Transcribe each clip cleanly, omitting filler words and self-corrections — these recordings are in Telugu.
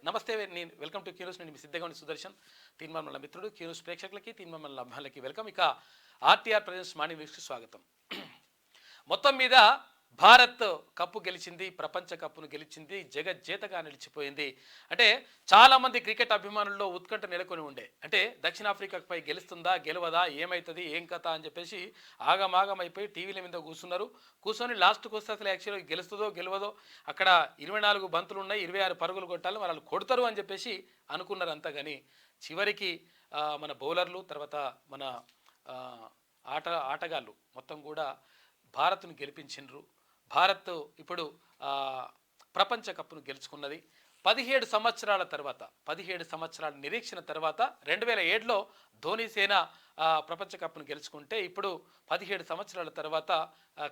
నమస్తే. నేను వెల్కమ్ టు క్యూన్యూస్. నేను మీ సిద్ధగౌని సుదర్శన్. తీన్మార్మల మిత్రుడు. క్యూన్యూస్ ప్రేక్షకులకి, తీన్మార్మల అభిమానులకి వెల్కమ్. ఇక ఆర్టీఆర్ ప్రజెంట్స్ మార్నింగ్ న్యూస్కి స్వాగతం. మొత్తం మీద భారత్ కప్పు గెలిచింది, ప్రపంచ కప్పును గెలిచింది, జగజ్జేతగా నిలిచిపోయింది. అంటే చాలామంది క్రికెట్ అభిమానుల్లో ఉత్కంఠ నెలకొని ఉండే, అంటే దక్షిణాఫ్రికాపై గెలుస్తుందా గెలవదా, ఏమవుతుంది ఏం కథ అని చెప్పేసి ఆగమాగం అయిపోయి టీవీల మీద కూర్చొని లాస్ట్కి వస్తే అసలు యాక్చువల్గా గెలుస్తుందో గెలవదో, అక్కడ 24 బంతులు ఉన్నాయి, 26 పరుగులు కొట్టాలి, వాళ్ళు కొడతారు అని చెప్పేసి అనుకున్నారు అంతా. కానీ చివరికి మన బౌలర్లు, తర్వాత మన ఆటగాళ్ళు మొత్తం కూడా భారత్ను గెలిపించిండ్రు. భారత్ ఇప్పుడు ప్రపంచ కప్పును గెలుచుకున్నది. 17 సంవత్సరాల తర్వాత, 17 సంవత్సరాల నిరీక్షణ తర్వాత 2007లో ధోని సేన ప్రపంచ కప్పును గెలుచుకుంటే, ఇప్పుడు 17 సంవత్సరాల తర్వాత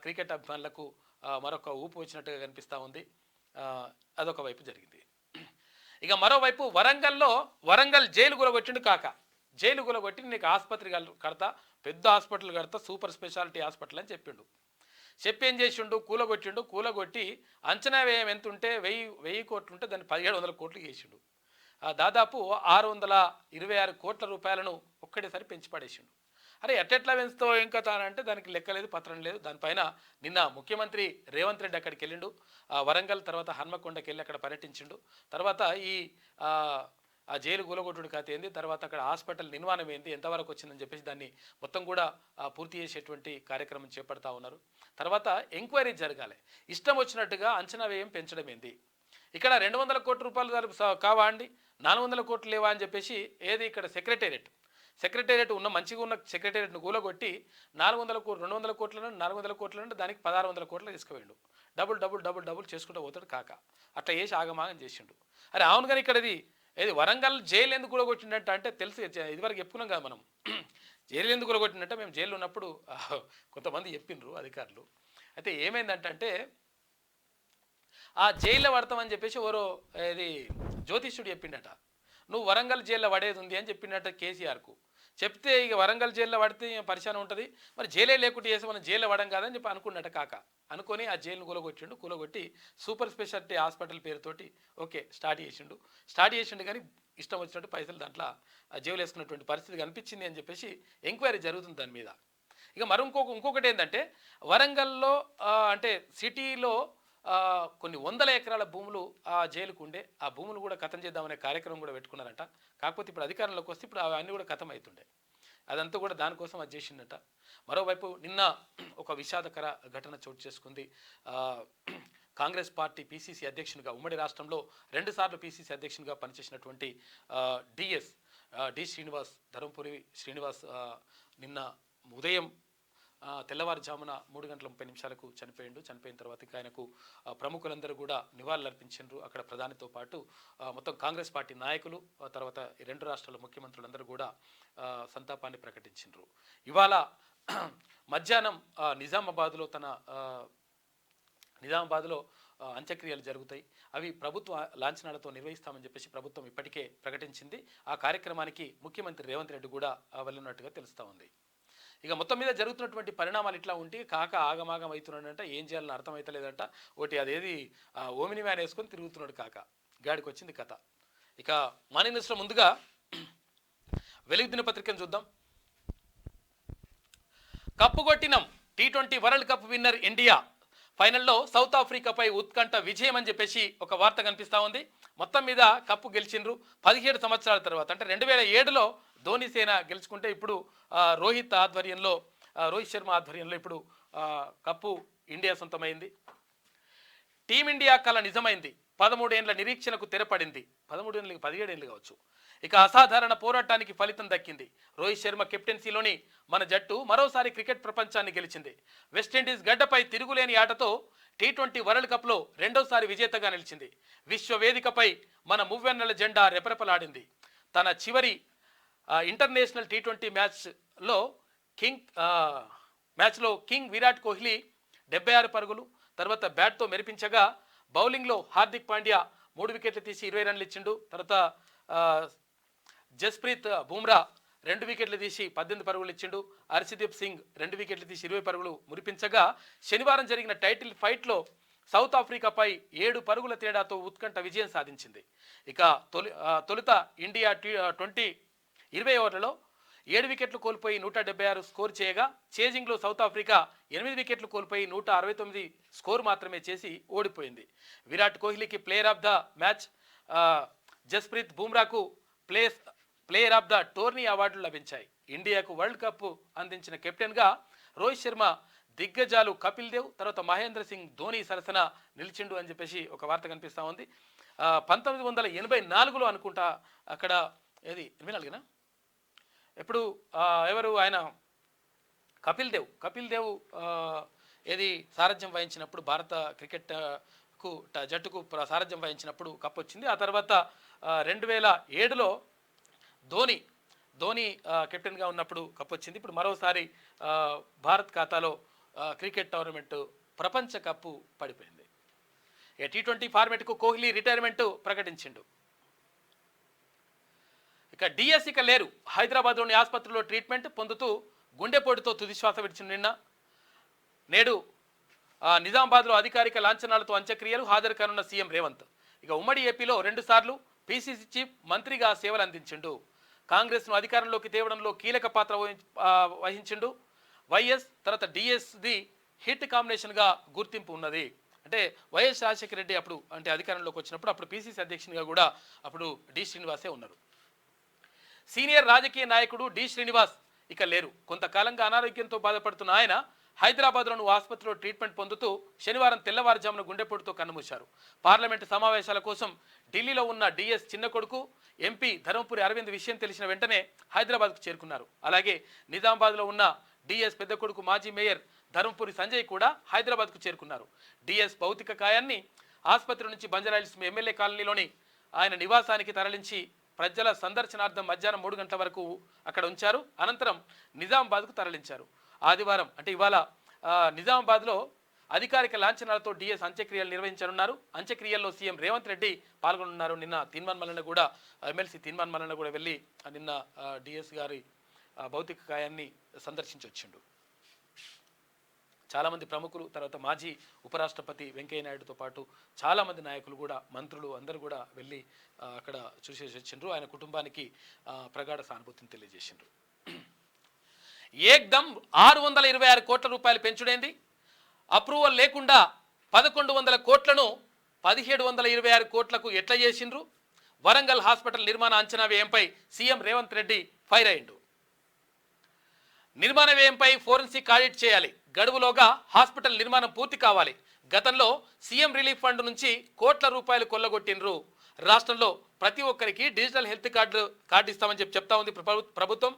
క్రికెట్ అభిమానులకు మరొక ఊపు వచ్చినట్టుగా కనిపిస్తూ ఉంది. అదొక వైపు జరిగింది. ఇక మరోవైపు వరంగల్ జైలు గులగొట్టిండు కాక. జైలు గులగొట్టి నీకు ఆసుపత్రి కడతా, పెద్ద హాస్పిటల్ కడతా, సూపర్ స్పెషాలిటీ హాస్పిటల్ అని చెప్పిండు. చెప్పి ఏం చేసిండు, కూలగొట్టి అంచనా వ్యయం ఎంత ఉంటే 1000 కోట్లు ఉంటే దాన్ని 1700 కోట్లు చేసిండు. దాదాపు 626 కోట్ల రూపాయలను ఒక్కటేసారి పెంచి పడేసిండు. అరే ఎట్లా పెంచుతో ఏం కథ అంటే దానికి లెక్క లేదు, పత్రం లేదు. దానిపైన నిన్న ముఖ్యమంత్రి రేవంత్ రెడ్డి అక్కడికి వెళ్ళిండు. వరంగల్ తర్వాత హన్మకొండకి వెళ్ళి అక్కడ పర్యటించిండు. తర్వాత ఆ జైలు కూలగొట్టుడు కథ ఏంది, తర్వాత అక్కడ హాస్పిటల్ నిర్మాణం ఏంది, ఎంతవరకు వచ్చిందని చెప్పేసి దాన్ని మొత్తం కూడా పూర్తి చేసేటువంటి కార్యక్రమం చేపడతా ఉన్నారు. తర్వాత ఎంక్వైరీ జరగాలి. ఇష్టం వచ్చినట్టుగా అంచనా వ్యయం పెంచడం ఏంది, ఇక్కడ 200 కోట్ల రూపాయలు కావా అండి, 400 కోట్లు లేవా అని చెప్పేసి ఏది ఇక్కడ సెక్రటేరియట్ మంచిగా ఉన్న సెక్రటేరియట్ను కూలగొట్టి 200 కోట్లను 400 కోట్లను దానికి 1600 కోట్లు తీసుకుపోయిండు. డబుల్ చేసుకుంటూ పోతాడు కాక. అట్లా చేసి ఆగమాగం చేసిండు. అరే అవును, కానీ ఇక్కడ ఏది వరంగల్ జైలు ఎందుకు కూలగొట్టిందంట అంటే తెలుసు, ఇదివరకు చెప్పుకున్నాం కదా మనం. జైలు ఎందుకు కూలగొట్టిందంటే మేము జైల్లో ఉన్నప్పుడు కొంతమంది చెప్పిండ్రు అధికారులు. అయితే ఏమైందంటే ఆ జైల్లో పడతామని చెప్పేసి ఎవరో ఏది జ్యోతిష్యుడు చెప్పిండట. నువ్వు వరంగల్ జైల్లో పడేది ఉంది అని చెప్పిండట కేసీఆర్కు. చెప్తే ఇక వరంగల్ జైల్లో పడితే పరిశానం ఉంటుంది, మరి జైలే లేకుండా చేసి మనం జైల్లో పడం కాదని చెప్పి అనుకున్నట్ట కాక. అనుకొని ఆ జైలును కూలగొట్టి సూపర్ స్పెషాలిటీ హాస్పిటల్ పేరుతోటి ఓకే స్టార్ట్ చేసిండు. కానీ ఇష్టం వచ్చినట్టు పైసలు దాంట్లో జైలు వేసుకున్నటువంటి పరిస్థితి కనిపించింది అని చెప్పేసి ఎంక్వైరీ జరుగుతుంది దాని మీద. ఇక ఇంకొకటి ఏంటంటే వరంగల్లో అంటే సిటీలో కొన్ని 100 ఎకరాల భూములు ఆ జైలుకు ఉండే, ఆ భూములు కూడా ఖతం చేద్దామనే కార్యక్రమం కూడా పెట్టుకున్నారంట. కాకపోతే ఇప్పుడు అధికారంలోకి వస్తే ఇప్పుడు అవన్నీ కూడా ఖతం అవుతుండే, అదంతా కూడా దానికోసం అది చేసిందట. మరోవైపు నిన్న ఒక విషాదకర ఘటన చోటు చేసుకుంది. కాంగ్రెస్ పార్టీ పీసీసీ అధ్యక్షునిగా, ఉమ్మడి రాష్ట్రంలో 2 సార్లు పీసీసీ అధ్యక్షునిగా పనిచేసినటువంటి డి శ్రీనివాస్, ధర్మపురి శ్రీనివాస్ నిన్న ఉదయం తెల్లవారుజామున 3:30 చనిపోయిన తర్వాత ఆయనకు ప్రముఖులందరూ కూడా నివాళులర్పించారు. అక్కడ ప్రధానితో పాటు మొత్తం కాంగ్రెస్ పార్టీ నాయకులు, తర్వాత 2 రాష్ట్రాల ముఖ్యమంత్రులందరూ కూడా సంతాపాన్ని ప్రకటించారు. ఇవాళ మధ్యాహ్నం నిజామాబాద్లో అంత్యక్రియలు జరుగుతాయి. అవి ప్రభుత్వ లాంఛనాలతో నిర్వహిస్తామని చెప్పేసి ప్రభుత్వం ఇప్పటికే ప్రకటించింది. ఆ కార్యక్రమానికి ముఖ్యమంత్రి రేవంత్ రెడ్డి కూడా వెళ్ళినట్టుగా తెలుస్తూ ఉంది. ఇక మొత్తం మీద జరుగుతున్నటువంటి పరిణామాలు ఇట్లా ఉంటే కాక ఆగమాగం అవుతున్నాడంట, ఏం చేయాలని అర్థమవుతలేదంట. ఒకటి అదేది ఓమిని వ్యాన్ వేసుకొని తిరుగుతున్నాడు కాక. గాడికి వచ్చింది కథ. ఇక మార్నింగ్ న్యూస్లో ముందుగా వెలుగు దినపత్రికను చూద్దాం. కప్పు కొట్టినం, T20 world cup winner India, ఫైనల్లో సౌత్ ఆఫ్రికాపై ఉత్కంఠ విజయం అని చెప్పేసి ఒక వార్త కనిపిస్తూ ఉంది. మొత్తం మీద కప్పు గెలిచిండ్రు 17 సంవత్సరాల తర్వాత. అంటే 2007లో ధోని సేన గెలుచుకుంటే ఇప్పుడు రోహిత్ శర్మ ఆధ్వర్యంలో ఇప్పుడు కప్పు ఇండియా సొంతమైంది. టీమిండియా కళ నిజమైంది, 13 ఏళ్ల నిరీక్షణకు తెరపడింది. 13 ఏళ్ళకి 17 ఏళ్ళు కావచ్చు. ఇక అసాధారణ పోరాటానికి ఫలితం దక్కింది. రోహిత్ శర్మ కెప్టెన్సీలోని మన జట్టు మరోసారి క్రికెట్ ప్రపంచాన్ని గెలిచింది. వెస్టిండీస్ గడ్డపై తిరుగులేని ఆటతో T20 వరల్డ్ కప్లో 2వ విజేతగా నిలిచింది. విశ్వవేదికపై మన మువ్వెన్నెల జెండా రెపరెపలాడింది. తన చివరి ఇంటర్నేషనల్ T20 మ్యాచ్లో కింగ్ విరాట్ కోహ్లీ 76 పరుగులు తర్వాత బ్యాట్తో మెరిపించగా, బౌలింగ్లో హార్దిక్ పాండ్యా 3 వికెట్లు తీసి 20 రన్లు ఇచ్చిండు. తర్వాత జస్ప్రీత్ బుమ్రా 2 వికెట్లు తీసి 18 పరుగులు ఇచ్చిండు. హర్షదీప్ సింగ్ 2 వికెట్లు తీసి 20 పరుగులు మురిపించగా, శనివారం జరిగిన టైటిల్ ఫైట్లో సౌత్ ఆఫ్రికాపై 7 పరుగుల తేడాతో ఉత్కంఠ విజయం సాధించింది. ఇక తొలుత ఇండియా 20 ఓవర్లలో 7 వికెట్లు కోల్పోయి 176 స్కోర్ చేయగా, చేజింగ్లో సౌత్ ఆఫ్రికా 8 వికెట్లు కోల్పోయి 169 స్కోర్ మాత్రమే చేసి ఓడిపోయింది. విరాట్ కోహ్లీకి player of the match, Jasprit బుమ్రాకు ప్లేయర్ ఆఫ్ ద టోర్నీ అవార్డులు లభించాయి. ఇండియాకు వరల్డ్ కప్ అందించిన కెప్టెన్గా రోహిత్ శర్మ, దిగ్గజాలు కపిల్ దేవ్, తర్వాత మహేంద్ర సింగ్ ధోని సరసన నిలిచిండు అని చెప్పేసి ఒక వార్త కనిపిస్తూ ఉంది. 1984లో అనుకుంటా అక్కడ ఏది 84నా ఎప్పుడు ఎవరు ఆయన కపిల్ దేవ్ ఏది సారథ్యం వహించినప్పుడు భారత క్రికెట్ జట్టుకు సారథ్యం వహించినప్పుడు కప్ వచ్చింది. ఆ తర్వాత 2007లో ధోని కెప్టెన్గా ఉన్నప్పుడు కప్ వచ్చింది. ఇప్పుడు మరోసారి భారత్ ఖాతాలో క్రికెట్ టోర్నమెంట్ ప్రపంచ కప్పు పడిపోయింది. T20 ఫార్మెట్కు Kohli retirement ప్రకటించిండు. ఇక డిఎస్ ఇక లేరు. హైదరాబాద్లోని ఆసుపత్రిలో ట్రీట్మెంట్ పొందుతూ గుండెపోటుతో తుదిశ్వాస విడిచిన నేడు నిజామాబాద్లో అధికారిక లాంఛనాలతో అంత్యక్రియలు హాజరు కానున్న సీఎం రేవంత్. ఇక ఉమ్మడి ఏపీలో 2 సార్లు పీసీసీ చీఫ్ మంత్రిగా సేవలు అందించిండు. కాంగ్రెస్ను అధికారంలోకి తేవడంలో కీలక పాత్ర వహించిండు. వైఎస్ తర్వాత డిఎస్ది హిట్ కాంబినేషన్గా గుర్తింపు ఉన్నది. అంటే వైఎస్ రాజశేఖర రెడ్డి అప్పుడు అంటే అధికారంలోకి వచ్చినప్పుడు అప్పుడు పీసీసీ అధ్యక్షునిగా కూడా అప్పుడు డి శ్రీనివాసే ఉన్నారు. సీనియర్ రాజకీయ నాయకుడు డి శ్రీనివాస్ ఇక లేరు. కొంతకాలంగా అనారోగ్యంతో బాధపడుతున్న ఆయన హైదరాబాద్లోని ఆసుపత్రిలో ట్రీట్మెంట్ పొందుతూ శనివారం తెల్లవారుజామున గుండెపోటుతో కన్నుమూశారు. పార్లమెంటు సమావేశాల కోసం ఢిల్లీలో ఉన్న డిఎస్ చిన్న కొడుకు ఎంపీ ధర్మపురి అరవింద్ విషయం తెలిసిన వెంటనే హైదరాబాద్కు చేరుకున్నారు. అలాగే నిజామాబాద్లో ఉన్న డిఎస్ పెద్ద కొడుకు మాజీ మేయర్ ధర్మపురి సంజయ్ కూడా హైదరాబాద్కు చేరుకున్నారు. డిఎస్ భౌతిక కాయాన్ని ఆసుపత్రి నుంచి బంజారాహిల్స్ ఎమ్మెల్యే కాలనీలోని ఆయన నివాసానికి తరలించి ప్రజల సందర్శనార్థం మధ్యాహ్నం 3 గంటల వరకు అక్కడ ఉంచారు. అనంతరం నిజామాబాద్కు తరలించారు. ఆదివారం అంటే ఇవాళ నిజామాబాద్లో అధికారిక లాంఛనాలతో డిఎస్ అంత్యక్రియలు నిర్వహించనున్నారు. అంత్యక్రియల్లో సీఎం రేవంత్ రెడ్డి పాల్గొనున్నారు. నిన్న తీన్మాన్ మల్లన్న కూడా ఎమ్మెల్సీ తీన్మాన్ మల్లన్న కూడా వెళ్ళి నిన్న డిఎస్ గారి భౌతిక కాయాన్ని సందర్శించి వచ్చిండు. చాలామంది ప్రముఖులు, తర్వాత మాజీ ఉపరాష్ట్రపతి వెంకయ్య నాయుడుతో పాటు చాలామంది నాయకులు కూడా, మంత్రులు అందరూ కూడా వెళ్ళి అక్కడ చూసేసి వచ్చిండ్రు. ఆయన కుటుంబానికి ప్రగాఢ సానుభూతిని తెలియజేసిండ్రు. ఏక్దమ్ 626 కోట్ల రూపాయలు పెంచుడైంది. అప్రూవల్ లేకుండా 1100 కోట్లను 1726 కోట్లకు ఎట్లా చేసిండ్రు? వరంగల్ హాస్పిటల్ నిర్మాణ అంచనా వ్యయంపై సీఎం రేవంత్ రెడ్డి ఫైర్ అయ్యిండు. నిర్మాణ వ్యయంపై ఫోరెన్సిక్ ఆడిట్ చేయాలి, గడువులోగా హాస్పిటల్ నిర్మాణం పూర్తి కావాలి. గతంలో సీఎం రిలీఫ్ ఫండ్ నుంచి కోట్ల రూపాయలు కొల్లగొట్టిండ్రు. రాష్ట్రంలో ప్రతి ఒక్కరికి డిజిటల్ హెల్త్ కార్డు ఇస్తామని చెప్తా ఉంది ప్రభుత్వం.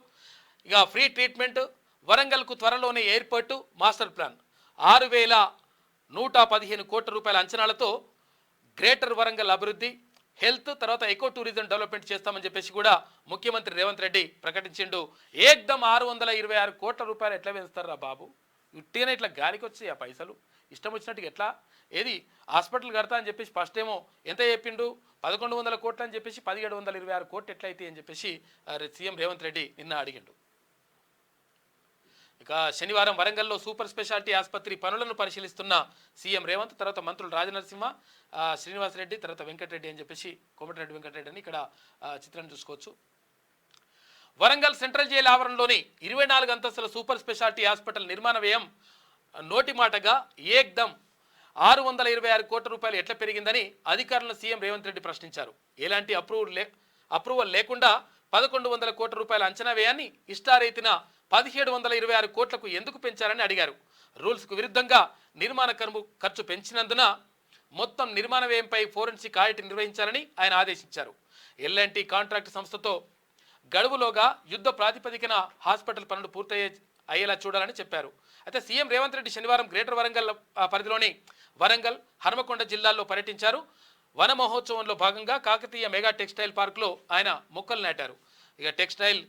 ఇక ఫ్రీ ట్రీట్మెంట్, వరంగల్కు త్వరలోనే ఎయిర్పోర్టు, మాస్టర్ ప్లాన్, 6115 కోట్ల రూపాయల అంచనాలతో గ్రేటర్ వరంగల్ అభివృద్ధి, హెల్త్, తర్వాత ఎకో టూరిజం డెవలప్మెంట్ చేస్తామని చెప్పేసి కూడా ముఖ్యమంత్రి రేవంత్ రెడ్డి ప్రకటించిండు. ఏక్దమ్ 626 కోట్ల రూపాయలు ఎట్లా పెంచుతారా బాబు? ఉట్టిగానే ఇట్లా గాలికి వచ్చి ఆ పైసలు ఇష్టం వచ్చినట్టుగా ఎట్లా? ఏది హాస్పిటల్ కడతా అని చెప్పేసి ఫస్ట్ ఏమో ఎంత చెప్పిండు? 1100 కోట్లు అని చెప్పేసి 1726 కోట్లు ఎట్లయితే అని చెప్పేసి సీఎం రేవంత్ రెడ్డి నిన్న అడిగిండు. ఇక శనివారం వరంగల్లో సూపర్ స్పెషాలిటీ ఆసుపత్రి పనులను పరిశీలిస్తున్న సీఎం రేవంత్, తర్వాత మంత్రులు రాజనరసింహ, శ్రీనివాసరెడ్డి, తర్వాత వెంకటరెడ్డి అని చెప్పేసి కోమటిరెడ్డి వెంకటరెడ్డి అని ఇక్కడ చిత్రాన్ని చూసుకోవచ్చు. వరంగల్ సెంట్రల్ జైలు ఆవరణలోని 24 అంతస్తుల సూపర్ స్పెషాలిటీ హాస్పిటల్ నిర్మాణ వ్యయం నోటి మాటగా ఏక్దమ్ 626 కోట్ల రూపాయలు ఎట్లా పెరిగిందని అధికారులను సీఎం రేవంత్ రెడ్డి ప్రశ్నించారు. ఎలాంటి అప్రూవల్ లేకుండా 1100 కోట్ల రూపాయల అంచనా వ్యయాన్ని ఇష్టారీతిన 1726 కోట్లకు ఎందుకు పెంచారని అడిగారు. రూల్స్కు విరుద్ధంగా నిర్మాణ ఖర్చు పెంచినందున మొత్తం నిర్మాణ వ్యయంపై ఫోరెన్సిక్ ఆడిట్ నిర్వహించాలని ఆయన ఆదేశించారు. ఎల్ఎన్టీ కాంట్రాక్ట్ సంస్థతో గడువులోగా యుద్ధ ప్రాతిపదికన హాస్పిటల్ పనులు అయ్యేలా చూడాలని చెప్పారు. అయితే సీఎం రేవంత్ రెడ్డి శనివారం గ్రేటర్ వరంగల్ పరిధిలోని వరంగల్, హనుమకొండ జిల్లాల్లో పర్యటించారు. వన మహోత్సవంలో భాగంగా కాకతీయ మెగా టెక్స్టైల్ పార్క్లో ఆయన మొక్కలు నాటారు. ఇక టెక్స్టైల్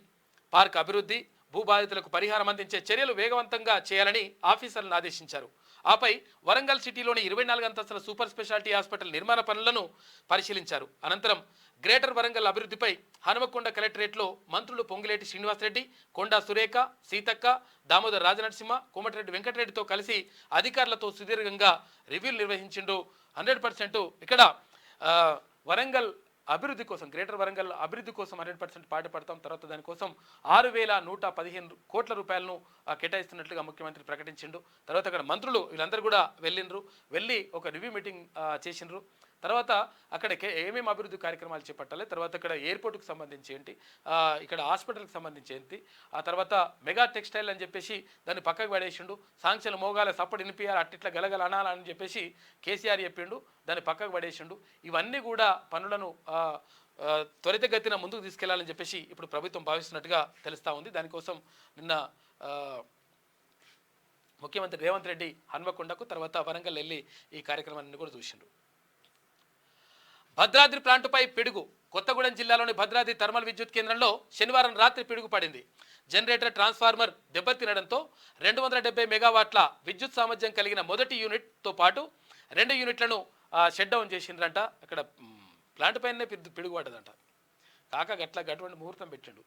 పార్క్ అభివృద్ధి, భూబాధితులకు పరిహారం అందించే చర్యలు వేగవంతంగా చేయాలని ఆఫీసర్లను ఆదేశించారు. ఆపై వరంగల్ సిటీలోని 24 అంతస్తుల సూపర్ స్పెషాలిటీ హాస్పిటల్ నిర్మాణ పనులను పరిశీలించారు. అనంతరం గ్రేటర్ వరంగల్ అభివృద్ధిపై హనుమకొండ కలెక్టరేట్లో మంత్రులు పొంగులేటి శ్రీనివాసరెడ్డి, కొండా సురేఖ, సీతక్క, దామోదర్ రాజనరసింహ, కోమటిరెడ్డి వెంకటరెడ్డితో కలిసి అధికారులతో సుదీర్ఘంగా రివ్యూలు నిర్వహించిండు. 100% ఇక్కడ వరంగల్ అభివృద్ధి కోసం, గ్రేటర్ వరంగల్ అభివృద్ధి కోసం 100% పాటుపడతాం. తర్వాత దానికోసం 6,115 కోట్ల రూపాయలను కేటాయిస్తున్నట్లుగా ముఖ్యమంత్రి ప్రకటించిండు. తర్వాత అక్కడ మంత్రులు వీళ్ళందరూ కూడా వెళ్ళి ఒక రివ్యూ మీటింగ్ చేసిండ్రు. తర్వాత అక్కడ ఏమేమి అభివృద్ధి కార్యక్రమాలు చేపట్టాలి, తర్వాత ఇక్కడ ఎయిర్పోర్ట్కి సంబంధించి ఏంటి, ఇక్కడ హాస్పిటల్కి సంబంధించి ఏంటి, ఆ తర్వాత మెగా టెక్స్టైల్ అని చెప్పేసి దాన్ని పక్కకు పడేసిండు. సాంక్షలు మోగాల సప్పుడు వినిపించాలి, అట్టిట్లా గలగల అనాలని చెప్పేసి కేసీఆర్ చెప్పిండు, దాన్ని పక్కకు పడేసిండు. ఇవన్నీ కూడా పనులను త్వరితగతిన ముందుకు తీసుకెళ్లాలని చెప్పేసి ఇప్పుడు ప్రభుత్వం భావిస్తున్నట్టుగా తెలుస్తూ ఉంది. దానికోసం నిన్న ముఖ్యమంత్రి రేవంత్ రెడ్డి హన్మకొండకు తర్వాత వరంగల్ వెళ్ళి ఈ కార్యక్రమాన్ని కూడా చూసిండ్రు. భద్రాద్రి ప్లాంటుపై పిడుగు. కొత్తగూడెం జిల్లాలోని భద్రాద్రి థర్మల్ విద్యుత్ కేంద్రంలో శనివారం రాత్రి పిడుగు పడింది. జనరేటర్ ట్రాన్స్ఫార్మర్ దెబ్బతినడంతో 270 మెగావాట్ల విద్యుత్ సామర్థ్యం కలిగిన మొదటి యూనిట్తో పాటు 2 యూనిట్లను షట్ డౌన్ చేసిండ్రంట. అక్కడ ప్లాంట్ పైనే పిడుగు పడ్డదంట. గటువంటి ముహూర్తం పెట్టిండు.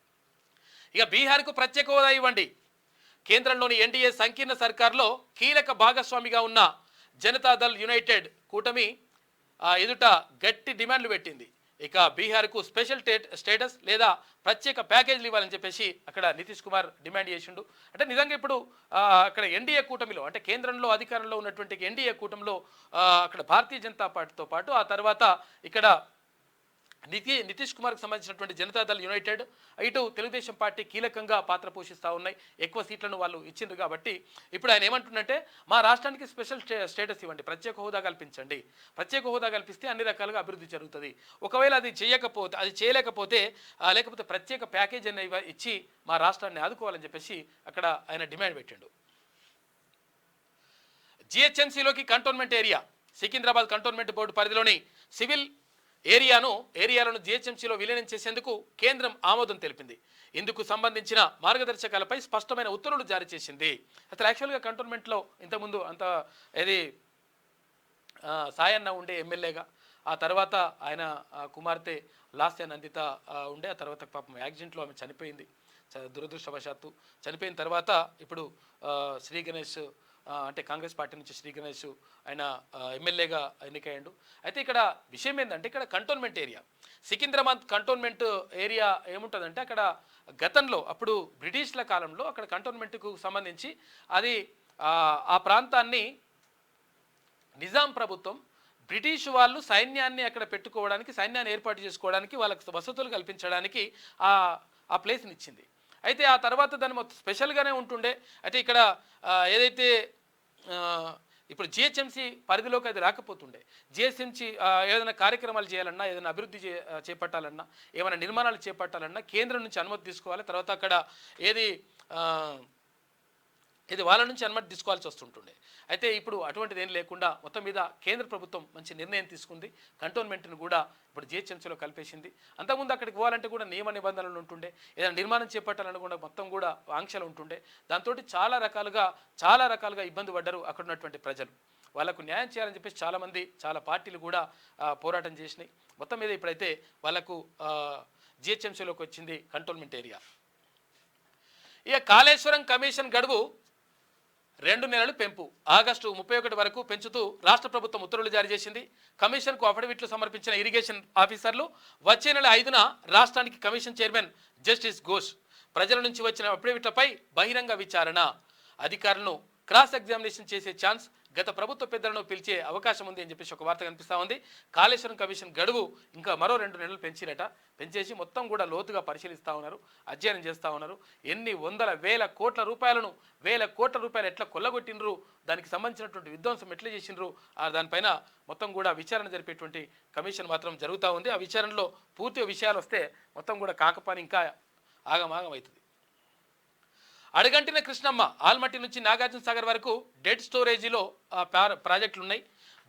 ఇక బీహార్కు ప్రత్యేక హోదా ఇవ్వండి. కేంద్రంలోని ఎన్డీఏ సంకీర్ణ సర్కార్లో కీలక భాగస్వామిగా ఉన్న జనతాదళ్ యునైటెడ్ కూటమి ఎదుట గట్టి డిమాండ్లు పెట్టింది. ఇక బీహార్కు స్పెషల్ స్టేటస్ లేదా ప్రత్యేక ప్యాకేజీలు ఇవ్వాలని చెప్పేసి అక్కడ నితీష్ కుమార్ డిమాండ్ చేసిండు. అంటే నిజంగా ఇప్పుడు అక్కడ ఎన్డీఏ కూటమిలో, అంటే కేంద్రంలో అధికారంలో ఉన్నటువంటి ఎన్డీఏ కూటమిలో అక్కడ భారతీయ జనతా పార్టీతో పాటు ఆ తర్వాత ఇక్కడ నితీష్ కుమార్కి సంబంధించినటువంటి జనతాదళ్ యునైటెడ్, ఇటు తెలుగుదేశం పార్టీ కీలకంగా పాత్ర పోషిస్తూ ఉన్నాయి. ఎక్కువ సీట్లను వాళ్ళు ఇచ్చిండ్రు కాబట్టి ఇప్పుడు ఆయన ఏమంటుందంటే మా రాష్ట్రానికి స్పెషల్ స్టేటస్ ఇవ్వండి, ప్రత్యేక హోదా కల్పించండి. ప్రత్యేక హోదా కల్పిస్తే అన్ని రకాలుగా అభివృద్ధి జరుగుతుంది. ఒకవేళ అది చేయలేకపోతే లేకపోతే ప్రత్యేక ప్యాకేజ్ అనే ఇచ్చి మా రాష్ట్రాన్ని ఆదుకోవాలని చెప్పేసి అక్కడ ఆయన డిమాండ్ పెట్టిండు. జిహెచ్ఎంసీలోకి cantonment area. Secunderabad cantonment board పరిధిలోని సివిల్ ఏరియాలను జిహెచ్ఎంసీలో విలీనం చేసేందుకు కేంద్రం ఆమోదం తెలిపింది. ఇందుకు సంబంధించిన మార్గదర్శకాలపై స్పష్టమైన ఉత్తర్వులు జారీ చేసింది. అసలు యాక్చువల్గా కంటోన్మెంట్లో ఇంతకుముందు అంత ఏది సాయన్న ఉండే ఎమ్మెల్యేగా, ఆ తర్వాత ఆయన కుమార్తె లాస్య నందిత ఉండే, ఆ తర్వాత పాపం యాక్సిడెంట్లో ఆమె చనిపోయింది. దురదృష్టవశాత్తు చనిపోయిన తర్వాత ఇప్పుడు శ్రీ గణేష్ అంటే కాంగ్రెస్ పార్టీ నుంచి శ్రీ గణేష్ ఆయన ఎమ్మెల్యేగా ఎన్నికయ్యాడు. అయితే ఇక్కడ విషయం ఏంటంటే ఇక్కడ cantonment area, Secunderabad cantonment area ఏముంటుందంటే అక్కడ గతంలో అప్పుడు బ్రిటిష్ల కాలంలో అక్కడ కంటోన్మెంట్కు సంబంధించి అది ఆ ప్రాంతాన్ని నిజాం ప్రభుత్వం బ్రిటిష్ వాళ్ళు సైన్యాన్ని అక్కడ పెట్టుకోవడానికి, సైన్యాన్ని ఏర్పాటు చేసుకోవడానికి, వాళ్ళకి వసతులు కల్పించడానికి ఆ ప్లేస్ని ఇచ్చింది. అయితే ఆ తర్వాత దాన్ని మొత్తం స్పెషల్గానే ఉంటుండే. అయితే ఇక్కడ ఏదైతే ఇప్పుడు జిహెచ్ఎంసీ పరిధిలోకి అది రాకపోతుండే. జిహెచ్ఎంసీ ఏదైనా కార్యక్రమాలు చేయాలన్నా, ఏదైనా అభివృద్ధి చేపట్టాలన్నా, ఏమైనా నిర్మాణాలు చేపట్టాలన్నా కేంద్రం నుంచి అనుమతి తీసుకోవాలి. తర్వాత అక్కడ ఇది వాళ్ళ నుంచి అనుమతి తీసుకోవాల్సి వస్తుంటుండే. అయితే ఇప్పుడు అటువంటిది ఏం లేకుండా మొత్తం మీద కేంద్ర ప్రభుత్వం మంచి నిర్ణయం తీసుకుంది. కంటోన్మెంట్ను కూడా ఇప్పుడు జిహెచ్ఎంసీలో కలిపేసింది. అంతకుముందు అక్కడికి పోవాలంటే కూడా నియమ నిబంధనలు ఉంటుండే, ఏదైనా నిర్మాణం చేపట్టాలని కూడా మొత్తం కూడా ఆంక్షలు ఉంటుండే. దాంతో చాలా రకాలుగా ఇబ్బంది పడ్డారు అక్కడ ఉన్నటువంటి ప్రజలు. వాళ్ళకు న్యాయం చేయాలని చెప్పేసి చాలామంది, చాలా పార్టీలు కూడా పోరాటం చేసినాయి. మొత్తం మీద ఇప్పుడైతే వాళ్ళకు జిహెచ్ఎంసీలోకి వచ్చింది కంటోన్మెంట్ ఏరియా. ఇక కాళేశ్వరం కమిషన్ గడువు 2 నెలలు పెంపు. ఆగస్టు 31 వరకు పెంచుతూ రాష్ట్ర ప్రభుత్వం ఉత్తర్వులు జారీ చేసింది. కమిషన్కు అఫిడవిట్లు సమర్పించిన ఇరిగేషన్ ఆఫీసర్లు వచ్చే నెల 5న రాష్ట్రానికి కమిషన్ చైర్మన్ జస్టిస్ ఘోష్ ప్రజల నుంచి వచ్చిన అఫిడవిట్లపై బహిరంగ విచారణ, అధికారులను క్రాస్ ఎగ్జామినేషన్ చేసే ఛాన్స్ గత ప్రభుత్వ పెద్దలను పిలిచే అవకాశం ఉంది అని చెప్పేసి ఒక వార్త కనిపిస్తూ ఉంది. కాళేశ్వరం కమిషన్ గడువు ఇంకా మరో 2 నెలలు పెంచేసి మొత్తం కూడా లోతుగా పరిశీలిస్తూ ఉన్నారు, అధ్యయనం చేస్తూ ఉన్నారు. ఎన్ని వేల కోట్ల రూపాయలు ఎట్లా కొల్లగొట్టినరు, దానికి సంబంధించినటువంటి విధ్వంసం ఎట్లా చేసినరు, దానిపైన మొత్తం కూడా విచారణ జరిపేటువంటి కమిషన్ మాత్రం జరుగుతూ ఉంది. ఆ విచారణలో పూర్తి విషయాలు వస్తే మొత్తం కూడా కాకపాని ఇంకా ఆగమాగం అవుతుంది. అడగంటిన కృష్ణమ్మ ఆల్మట్టి నుంచి నాగార్జున సాగర్ వరకు డెడ్ స్టోరేజీలో ప్రాజెక్టులు ఉన్నాయి.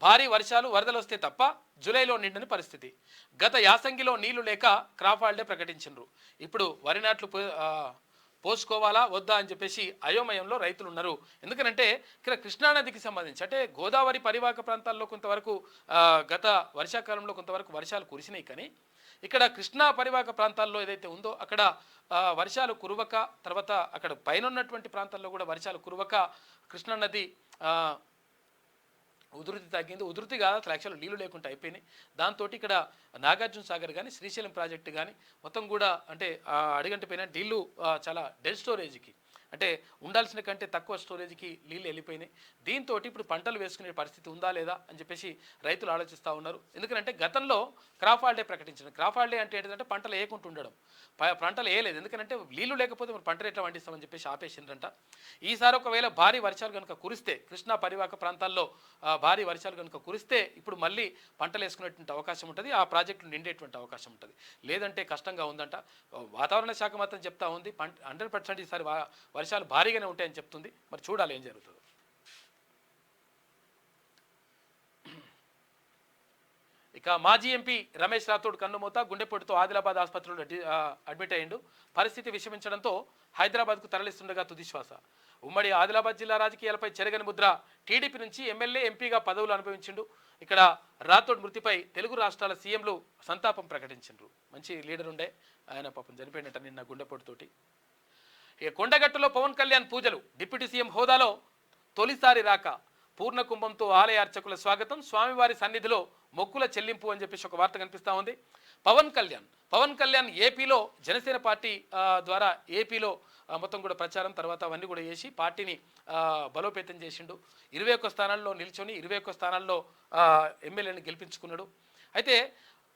భారీ వర్షాలు వరదలు వస్తే తప్ప జూలైలో నిండని పరిస్థితి. గత యాసంగిలో నీళ్లు లేక క్రాప్ హాలిడే ప్రకటించారు. ఇప్పుడు వరి నాట్లు పోసుకోవాలా వద్దా అని చెప్పేసి అయోమయంలో రైతులు ఉన్నారు. ఎందుకంటే ఇక్కడ కృష్ణానదికి సంబంధించి అంటే గోదావరి పరివాహక ప్రాంతాల్లో కొంతవరకు గత వర్షాకాలంలో కొంతవరకు వర్షాలు కురిసినాయి, కానీ ఇక్కడ కృష్ణా పరివాహక ప్రాంతాల్లో ఏదైతే ఉందో అక్కడ వర్షాలు కురవక, తర్వాత అక్కడ పైన ఉన్నటువంటి ప్రాంతాల్లో కూడా వర్షాలు కురవక కృష్ణానది ఉధృతి తగ్గింది. ఉధృతి కాదు, అసలు యాక్చువల్ నీళ్లు లేకుండా అయిపోయినాయి. దాంతో ఇక్కడ నాగార్జున సాగర్ కానీ శ్రీశైలం ప్రాజెక్టు కానీ మొత్తం కూడా అంటే అడిగంటిపోయిన నీళ్లు చాలా డెడ్ స్టోరేజ్కి అంటే ఉండాల్సిన కంటే తక్కువ స్టోరేజ్కి నీళ్ళు వెళ్ళిపోయినాయి. దీంతో ఇప్పుడు పంటలు వేసుకునే పరిస్థితి ఉందా లేదా అని చెప్పేసి రైతులు ఆలోచిస్తూ ఉన్నారు. ఎందుకంటే గతంలో క్రాప్ హాలిడే ప్రకటించారు. క్రాప్ హాలిడే అంటే ఏంటంటే పంటలు వేయకుండా ఉండడం, పంటలు వేయలేదు. ఎందుకంటే నీళ్లు లేకపోతే మరి పంటలు ఎట్లా పండిస్తామని చెప్పేసి ఆపేసిండ్రంట. ఈసారి ఒకవేళ భారీ వర్షాలు కనుక కురిస్తే, కృష్ణా పరివాహక ప్రాంతాల్లో భారీ వర్షాలు కనుక కురిస్తే ఇప్పుడు మళ్ళీ పంటలు వేసుకునేటువంటి అవకాశం ఉంటుంది, ఆ ప్రాజెక్టులు నిండేటువంటి అవకాశం ఉంటుంది. లేదంటే కష్టంగా ఉందంట. వాతావరణ శాఖ మాత్రం చెప్తా ఉంది 100% ఈసారి వర్షాలు భారీగానే ఉంటాయని చెప్తుంది. మరి చూడాలి ఏం జరుగుతుందో. ఇక మాజీ ఎంపీ రమేష్ రాథోడ్ కన్నుమూత, గుండెపోటుతో ఆదిలాబాద్ ఆసుపత్రిలో అడ్మిట్ అయ్యిండు. పరిస్థితి విషమించడంతో హైదరాబాద్కు తరలిస్తుండగా తుదిశ్వాస. ఉమ్మడి ఆదిలాబాద్ జిల్లా రాజకీయాలపై చెరగని ముద్ర. టీడీపీ నుంచి ఎమ్మెల్యే, ఎంపీగా పదవులు అనుభవించిండు. ఇక్కడ రాథోడ్ మృతిపై తెలుగు రాష్ట్రాల సీఎంలు సంతాపం ప్రకటించిండ్రు. మంచి లీడర్ ఉండే ఆయన, పాపం చనిపోయినట్ట నిన్న గుండెపోటుతోటి. ఇక కొండగట్టులో పవన్ కళ్యాణ్ పూజలు. డిప్యూటీ సీఎం హోదాలో తొలిసారి రాక. పూర్ణ కుంభంతో ఆలయ అర్చకుల స్వాగతం. స్వామివారి సన్నిధిలో మొక్కుల చెల్లింపు అని చెప్పేసి ఒక వార్త కనిపిస్తూ ఉంది. పవన్ కళ్యాణ్ ఏపీలో జనసేన పార్టీ ద్వారా ఏపీలో మొత్తం కూడా ప్రచారం తర్వాత అవన్నీ కూడా చేసి పార్టీని బలోపేతం చేసిండు. 21 స్థానాల్లో నిల్చొని 21 స్థానాల్లో ఎమ్మెల్యేని గెలిపించుకున్నాడు. అయితే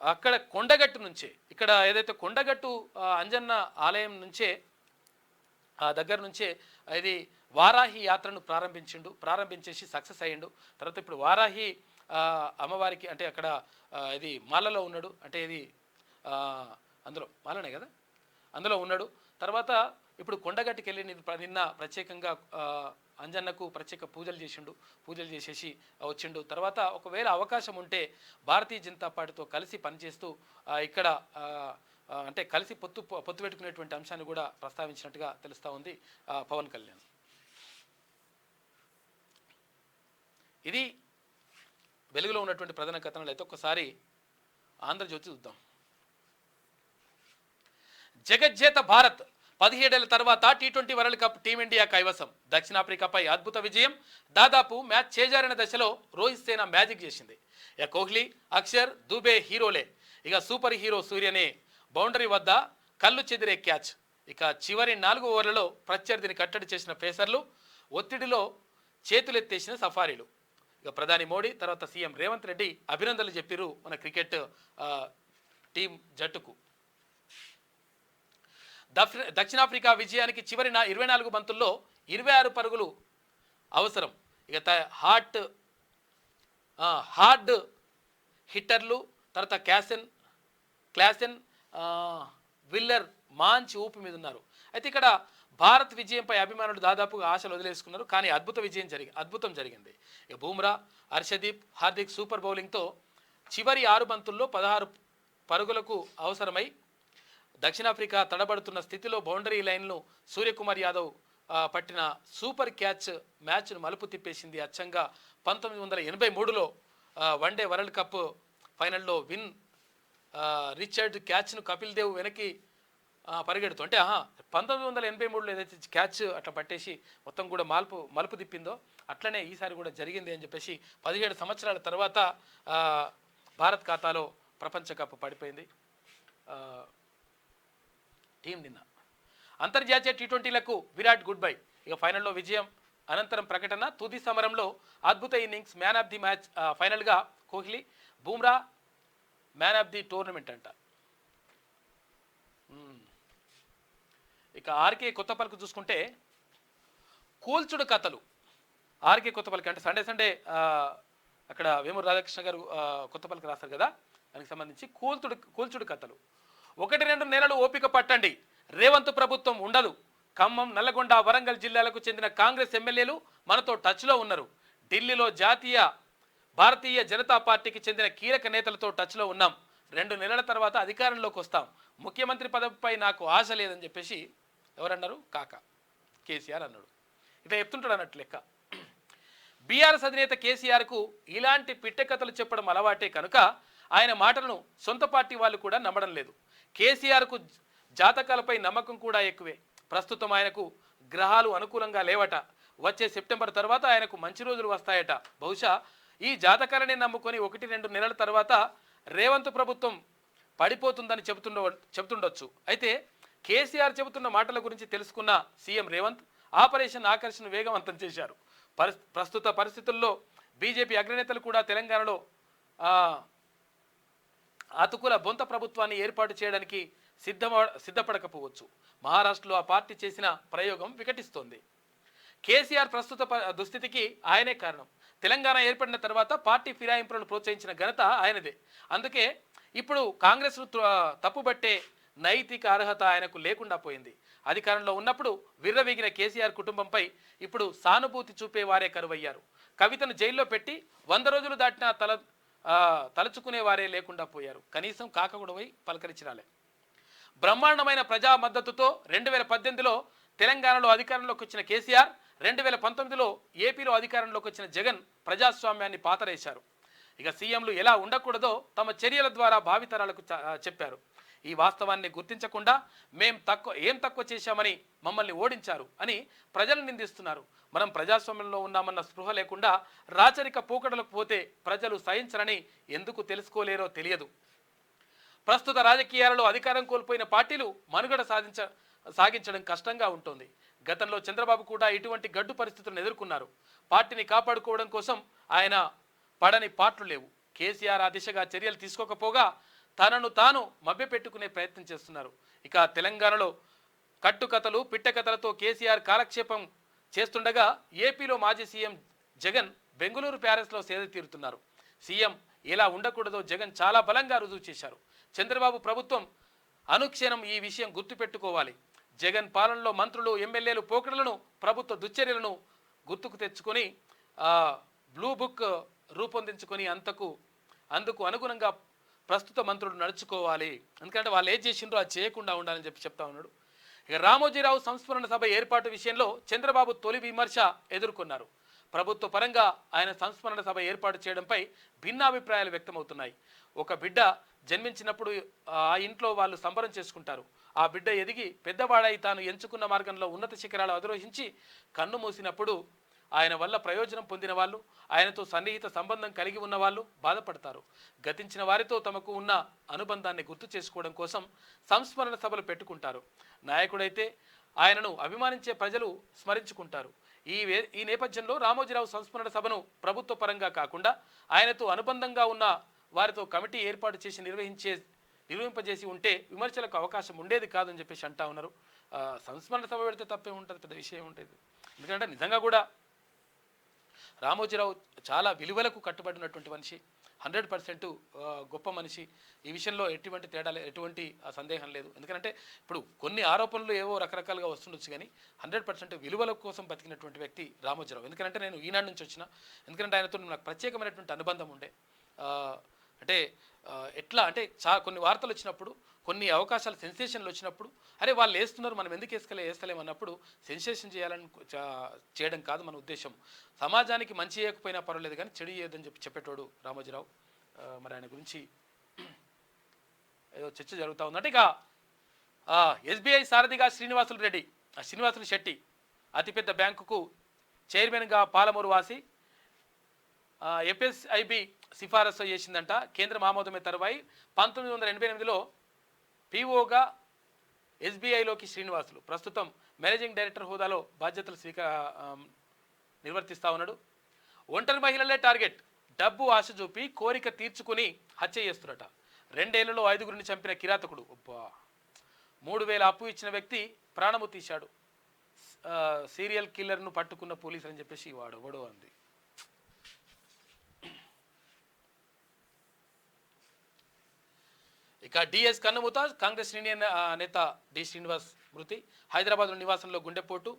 అక్కడ కొండగట్టు నుంచే, ఇక్కడ ఏదైతే కొండగట్టు అంజన్న ఆలయం నుంచే దగ్గర నుంచే ఇది వారాహి యాత్రను ప్రారంభించేసి సక్సెస్ అయ్యిండు. తర్వాత ఇప్పుడు వారాహి అమ్మవారికి అంటే అక్కడ ఇది మాలలో ఉన్నాడు, అంటే ఇది అందులో మాలనే కదా, అందులో ఉన్నాడు. తర్వాత ఇప్పుడు కొండగట్టుకి వెళ్ళి నిన్న ప్రత్యేకంగా అంజన్నకు ప్రత్యేక పూజలు చేసేసి వచ్చిండు. తర్వాత ఒకవేళ అవకాశం ఉంటే భారతీయ జనతా పార్టీతో కలిసి పనిచేస్తూ ఇక్కడ అంటే కలిసి పొత్తు పెట్టుకునేటువంటి అంశాన్ని కూడా ప్రస్తావించినట్టుగా తెలుస్తూ ఉంది పవన్ కళ్యాణ్. ఇది వెలుగులో ఉన్నటువంటి ప్రధాన కథనాలు. అయితే ఒక్కసారి ఆంధ్రజ్యోతి చూద్దాం. జగజ్జేత భారత్ 17 ఏళ్ల తర్వాత T20 వరల్డ్ కప్ టీమిండియా కైవసం. దక్షిణాఫ్రికాపై అద్భుత విజయం. దాదాపు మ్యాచ్ చేజారిన దశలో రోహిత్ సేన మ్యాజిక్ చేసింది. ఇక కోహ్లీ, అక్షర్, దుబే హీరోలే. ఇక సూపర్ హీరో సూర్యనే బౌండరీ వద్ద కళ్ళు చెదిరే క్యాచ్. ఇక చివరి 4 ఓవర్లలో ప్రత్యర్థిని కట్టడి చేసిన పేసర్లు, ఒత్తిడిలో చేతులెత్తేసిన సఫారీలు. ఇక ప్రధాని మోడీ తర్వాత సీఎం రేవంత్ రెడ్డి అభినందనలు చెప్పిరు మన క్రికెట్ టీం జట్టుకు. దక్షిణాఫ్రికా విజయానికి చివరి 24 బంతుల్లో 26 పరుగులు అవసరం. ఇక హార్డ్ హిట్టర్లు తర్వాత క్లాసెన్ విల్లర్ మంచి ఊపి మీద ఉన్నారు. అయితే ఇక్కడ భారత్ విజయంపై అభిమానులు దాదాపుగా ఆశలు వదిలేసుకున్నారు, కానీ అద్భుతం జరిగింది. ఇక బూమ్రా, హర్షదీప్, హార్దిక్ సూపర్ బౌలింగ్తో చివరి 6 బంతుల్లో 16 పరుగులకు అవసరమై దక్షిణాఫ్రికా తడబడుతున్న స్థితిలో బౌండరీ లైన్ను సూర్యకుమార్ యాదవ్ పట్టిన సూపర్ క్యాచ్ మ్యాచ్ను మలుపు తిప్పేసింది. అచ్చంగా 1983లో వన్డే వరల్డ్ కప్ ఫైనల్లో విన్ రిచర్డ్ క్యాచ్ను కపిల్ దేవ్ వెనక్కి పరిగెడుతూ అంటే 1983లో ఏదైతే క్యాచ్ అట్లా పట్టేసి మొత్తం కూడా మలుపు తిప్పిందో అట్లనే ఈసారి కూడా జరిగింది అని చెప్పేసి 17 సంవత్సరాల తర్వాత భారత్ ఖాతాలో ప్రపంచ కప్ పడిపోయింది. టీం నిన్న అంతర్జాతీయ T20లకు విరాట్ గుడ్ బై. ఇక ఫైనల్లో విజయం అనంతరం ప్రకటన. తుది సమరంలో అద్భుత innings, man of the match. ఫైనల్గా Kohli, Bumrah man of the tournament అంట. ఇక ఆర్కే కొత్తపల్లికి చూసుకుంటే కూల్చుడు కథలు. ఆర్కే కొత్తపల్లికి అంటే సండే అక్కడ వేమూరు రాధాకృష్ణ గారు కొత్తపల్లికి రాస్తారు కదా, దానికి సంబంధించి కూల్చుడు కథలు. 1-2 నెలలు ఓపిక పట్టండి, రేవంత్ ప్రభుత్వం ఉండదు. ఖమ్మం, నల్లగొండ, వరంగల్ జిల్లాలకు చెందిన కాంగ్రెస్ ఎమ్మెల్యేలు మనతో టచ్లో ఉన్నారు. ఢిల్లీలో భారతీయ జనతా పార్టీకి చెందిన కీలక నేతలతో టచ్లో ఉన్నాం. 2 నెలల తర్వాత అధికారంలోకి వస్తాం. ముఖ్యమంత్రి పదవిపై నాకు ఆశ లేదని చెప్పేసి ఎవరన్నారు? కాక కేసీఆర్ అన్నాడు. ఇట్లా చెప్తుంటాడు అన్నట్టు లెక్క. బీఆర్ఎస్ అధినేత కేసీఆర్కు ఇలాంటి పిట్టె కథలు చెప్పడం అలవాటే కనుక ఆయన మాటలను సొంత పార్టీ వాళ్ళు కూడా నమ్మడం లేదు. కేసీఆర్కు జాతకాలపై నమ్మకం కూడా ఎక్కువే. ప్రస్తుతం ఆయనకు గ్రహాలు అనుకూలంగా లేవట. వచ్చే సెప్టెంబర్ తర్వాత ఆయనకు మంచి రోజులు వస్తాయట. బహుశా ఈ జాతకాలనే నమ్ముకొని 1-2 నెలల తర్వాత రేవంత్ ప్రభుత్వం పడిపోతుందని చెబుతుండొచ్చు. అయితే కేసీఆర్ చెబుతున్న మాటల గురించి తెలుసుకున్న సీఎం రేవంత్ ఆపరేషన్ ఆకర్షణ వేగవంతం చేశారు. ప్రస్తుత పరిస్థితుల్లో బీజేపీ అగ్రనేతలు కూడా తెలంగాణలో అతుకుల బొంత ప్రభుత్వాన్ని ఏర్పాటు చేయడానికి సిద్ధపడకపోవచ్చు. మహారాష్ట్రలో ఆ పార్టీ చేసిన ప్రయోగం వికటిస్తోంది. కేసీఆర్ ప్రస్తుత దుస్థితికి ఆయనే కారణం. తెలంగాణ ఏర్పడిన తర్వాత పార్టీ ఫిరాయింపులను ప్రోత్సహించిన ఘనత ఆయనదే. అందుకే ఇప్పుడు కాంగ్రెస్ను తప్పుబట్టే నైతిక అర్హత ఆయనకు లేకుండా పోయింది. అధికారంలో ఉన్నప్పుడు విర్రవీగిన కేసీఆర్ కుటుంబంపై ఇప్పుడు సానుభూతి చూపే వారే కరువయ్యారు. కవితను జైల్లో పెట్టి 100 రోజులు దాటినా తలుచుకునే వారే లేకుండా పోయారు. కనీసం కాకగొడవై పలకరించిరాలే. బ్రహ్మాండమైన ప్రజా మద్దతుతో 2018లో తెలంగాణలో అధికారంలోకి వచ్చిన కేసీఆర్ 2019లో ఏపీలో అధికారంలోకి వచ్చిన జగన్ ప్రజాస్వామ్యాన్ని పాతరేశారు. ఇక సీఎంలు ఎలా ఉండకూడదో తమ చర్యల ద్వారా భావితరాలకు చెప్పారు. ఈ వాస్తవాన్ని గుర్తించకుండా ఏం తక్కువ చేశామని మమ్మల్ని ఓడించారు అని ప్రజలు నిందిస్తున్నారు. మనం ప్రజాస్వామ్యంలో ఉన్నామన్న స్పృహ లేకుండా రాచరిక పోకడలకు పోతే ప్రజలు సహించరని ఎందుకు తెలుసుకోలేరో తెలియదు. ప్రస్తుత రాజకీయాలలో అధికారం కోల్పోయిన పార్టీలు మనుగడ సాగించడం కష్టంగా ఉంటుంది. గతంలో చంద్రబాబు కూడా ఇటువంటి గడ్డు పరిస్థితులను ఎదుర్కొన్నారు. పార్టీని కాపాడుకోవడం కోసం ఆయన పడని పాటలు లేవు. కేసీఆర్ ఆ దిశగా చర్యలు తీసుకోకపోగా తనను తాను మభ్యపెట్టుకునే ప్రయత్నం చేస్తున్నారు. ఇక తెలంగాణలో కట్టుకథలు పిట్టకథలతో కేసీఆర్ కాలక్షేపం చేస్తుండగా ఏపీలో మాజీ సీఎం జగన్ బెంగళూరు ప్యాలెస్లో సేద తీరుతున్నారు. సీఎం ఎలా ఉండకూడదో జగన్ చాలా బలంగా రుజువు చేశారు. చంద్రబాబు ప్రభుత్వం అనుక్షణం ఈ విషయం గుర్తుపెట్టుకోవాలి. జగన్ పాలనలో మంత్రులు ఎమ్మెల్యేలు పోకడలను ప్రభుత్వ దుశ్చర్యలను గుర్తుకు తెచ్చుకొని బ్లూ బుక్ రూపొందించుకొని అందుకు అనుగుణంగా ప్రస్తుత మంత్రులు నడుచుకోవాలి. ఎందుకంటే వాళ్ళు ఏం చేసిండ్రో అది చేయకుండా ఉండాలని చెప్తా ఉన్నాడు. ఇక రామోజీరావు సంస్మరణ సభ ఏర్పాటు విషయంలో చంద్రబాబు తొలి విమర్శ ఎదుర్కొన్నారు. ప్రభుత్వ పరంగా ఆయన సంస్మరణ సభ ఏర్పాటు చేయడంపై భిన్నాభిప్రాయాలు వ్యక్తమవుతున్నాయి. ఒక బిడ్డ జన్మించినప్పుడు ఆ ఇంట్లో వాళ్ళు సంబరం చేసుకుంటారు. ఆ బిడ్డ ఎదిగి పెద్దవాడై తాను ఎంచుకున్న మార్గంలో ఉన్నత శిఖరాలు అధిరోహించి కన్ను మూసినప్పుడు ఆయన వల్ల ప్రయోజనం పొందిన వాళ్ళు, ఆయనతో సన్నిహిత సంబంధం కలిగి ఉన్న వాళ్ళు బాధపడతారు. గతించిన వారితో తమకు ఉన్న అనుబంధాన్ని గుర్తు చేసుకోవడం కోసం సంస్మరణ సభలు పెట్టుకుంటారు. నాయకుడైతే ఆయనను అభిమానించే ప్రజలు స్మరించుకుంటారు. ఈ నేపథ్యంలో రామోజీరావు సంస్మరణ సభను ప్రభుత్వ పరంగా కాకుండా ఆయనతో అనుబంధంగా ఉన్న వారితో కమిటీ ఏర్పాటు చేసి నిర్వహింపజేసి ఉంటే విమర్శలకు అవకాశం ఉండేది కాదని చెప్పేసి అంటా ఉన్నారు. సంస్మరణ సభ పెడితే తప్పే ఉంటుంది, పెద్ద విషయం ఉంటుంది. ఎందుకంటే నిజంగా కూడా రామోజీరావు చాలా విలువలకు కట్టుబడినటువంటి మనిషి, 100% గొప్ప మనిషి. ఈ విషయంలో ఎటువంటి తేడా ఎటువంటి సందేహం లేదు. ఎందుకంటే ఇప్పుడు కొన్ని ఆరోపణలు ఏవో రకరకాలుగా వస్తుండొచ్చు, కానీ 100% విలువల కోసం బతికినటువంటి వ్యక్తి రామోజీరావు. ఎందుకంటే నేను ఈనాడు నుంచి వచ్చిన, ఎందుకంటే ఆయనతో నాకు ప్రత్యేకమైనటువంటి అనుబంధం ఉండే. అంటే ఎట్లా అంటే కొన్ని వార్తలు వచ్చినప్పుడు, కొన్ని అవకాశాలు సెన్సేషన్లు వచ్చినప్పుడు, అరే వాళ్ళు వేస్తున్నారు మనం ఎందుకు వేస్తలేమన్నప్పుడు సెన్సేషన్ చేయడం కాదు మన ఉద్దేశం. సమాజానికి మంచి చేయకపోయినా పర్వాలేదు కానీ చెడు చేయొద్దని చెప్పేటోడు రామోజీరావు. మరి ఆయన గురించి ఏదో చర్చ జరుగుతూ ఉందంటే ఇక ఎస్బీఐ సారథిగా శ్రీనివాసులు శెట్టి అతిపెద్ద బ్యాంకుకు చైర్మన్గా పాలమూరు వాసి ఎఫ్ఎస్ఐబి సిఫారసు చేసిందంట. కేంద్రం ఆమోదమే తరువాయి 1988లో పీఓగా ఎస్బీఐలోకి శ్రీనివాసులు ప్రస్తుతం మేనేజింగ్ డైరెక్టర్ హోదాలో బాధ్యతలు నిర్వర్తిస్తూ ఉన్నాడు. ఒంటరి మహిళలే టార్గెట్, డబ్బు ఆశ చూపి కోరిక తీర్చుకుని హత్య చేస్తున్నట. 2 ఏళ్లలో 5గురిని చంపిన కిరాతకుడు. 3000 అప్పు ఇచ్చిన వ్యక్తి ప్రాణము తీశాడు. సీరియల్ కిల్లర్ను పట్టుకున్న పోలీసులు అని చెప్పేసి వాడు అంది. ఇక డిఎస్ కన్నుమూత, కాంగ్రెస్ సీనియర్ నేత డి శ్రీనివాస్ మృతి. హైదరాబాద్ నివాసంలో గుండెపోటు.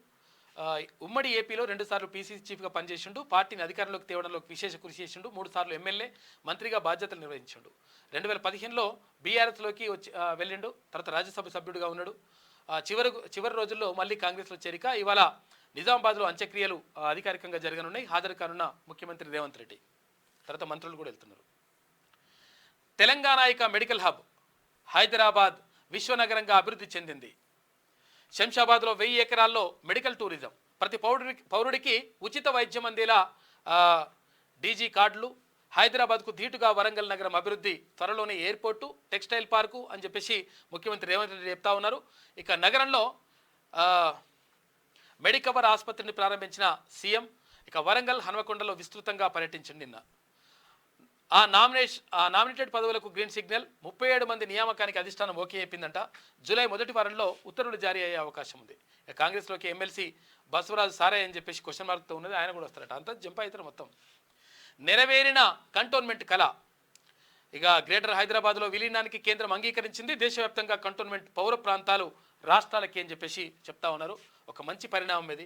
ఉమ్మడి ఏపీలో 2 సార్లు పీసీసీ చీఫ్గా పనిచేసిండు. పార్టీని అధికారంలోకి తేవడంలో విశేష కృషి చేసిండు. 3 సార్లు ఎమ్మెల్యే, మంత్రిగా బాధ్యతలు నిర్వహించాడు. 2015లో బీఆర్ఎస్లోకి వెళ్ళిండు. తర్వాత రాజ్యసభ సభ్యుడిగా ఉన్నాడు. చివరి రోజుల్లో మళ్ళీ కాంగ్రెస్లో చేరిక. ఇవాళ నిజామాబాద్లో అంత్యక్రియలు అధికారికంగా జరగనున్నాయి. హాజరు కానున్న ముఖ్యమంత్రి రేవంత్ రెడ్డి, తర్వాత మంత్రులు కూడా వెళ్తున్నారు. తెలంగాణ ఇక మెడికల్ హబ్, హైదరాబాద్ విశ్వనగరంగా అభివృద్ధి చెందింది. శంషాబాద్లో 1000 ఎకరాల్లో మెడికల్ టూరిజం, ప్రతి పౌరుడికి ఉచిత వైద్యం అందేలా డీజీ కార్డులు. హైదరాబాద్కు ధీటుగా వరంగల్ నగరం అభివృద్ధి, త్వరలోనే ఎయిర్పోర్టు, టెక్స్టైల్ పార్కు అని చెప్పేసి ముఖ్యమంత్రి రేవంత్ రెడ్డి చెప్తా ఉన్నారు. ఇక నగరంలో మెడికవర్ ఆసుపత్రిని ప్రారంభించిన సీఎం. ఇక వరంగల్ హన్మకొండలో విస్తృతంగా పర్యటించండి. నిన్న నామినేటెడ్ పదవులకు గ్రీన్ సిగ్నల్, 37 మంది నియామకానికి అధిష్టానం ఓకే చెప్పిందంట. జూలై మొదటి వారంలో ఉత్తర్వులు జారీ అయ్యే అవకాశం ఉంది. కాంగ్రెస్లోకి ఎమ్మెల్సీ బసవరాజు సారే అని చెప్పేసి క్వశ్చన్ మార్క్తో ఉన్నది, ఆయన కూడా వస్తారట. అంతా జంప్ అవుతారు మొత్తం. నెరవేరిన కంటోన్మెంట్ కళ. ఇక గ్రేటర్ హైదరాబాద్లో విలీనానికి కేంద్రం అంగీకరించింది. దేశవ్యాప్తంగా కంటోన్మెంట్ పౌర ప్రాంతాలు రాష్ట్రాలకి అని చెప్పేసి చెప్తా ఉన్నారు. ఒక మంచి పరిణామం ఇది.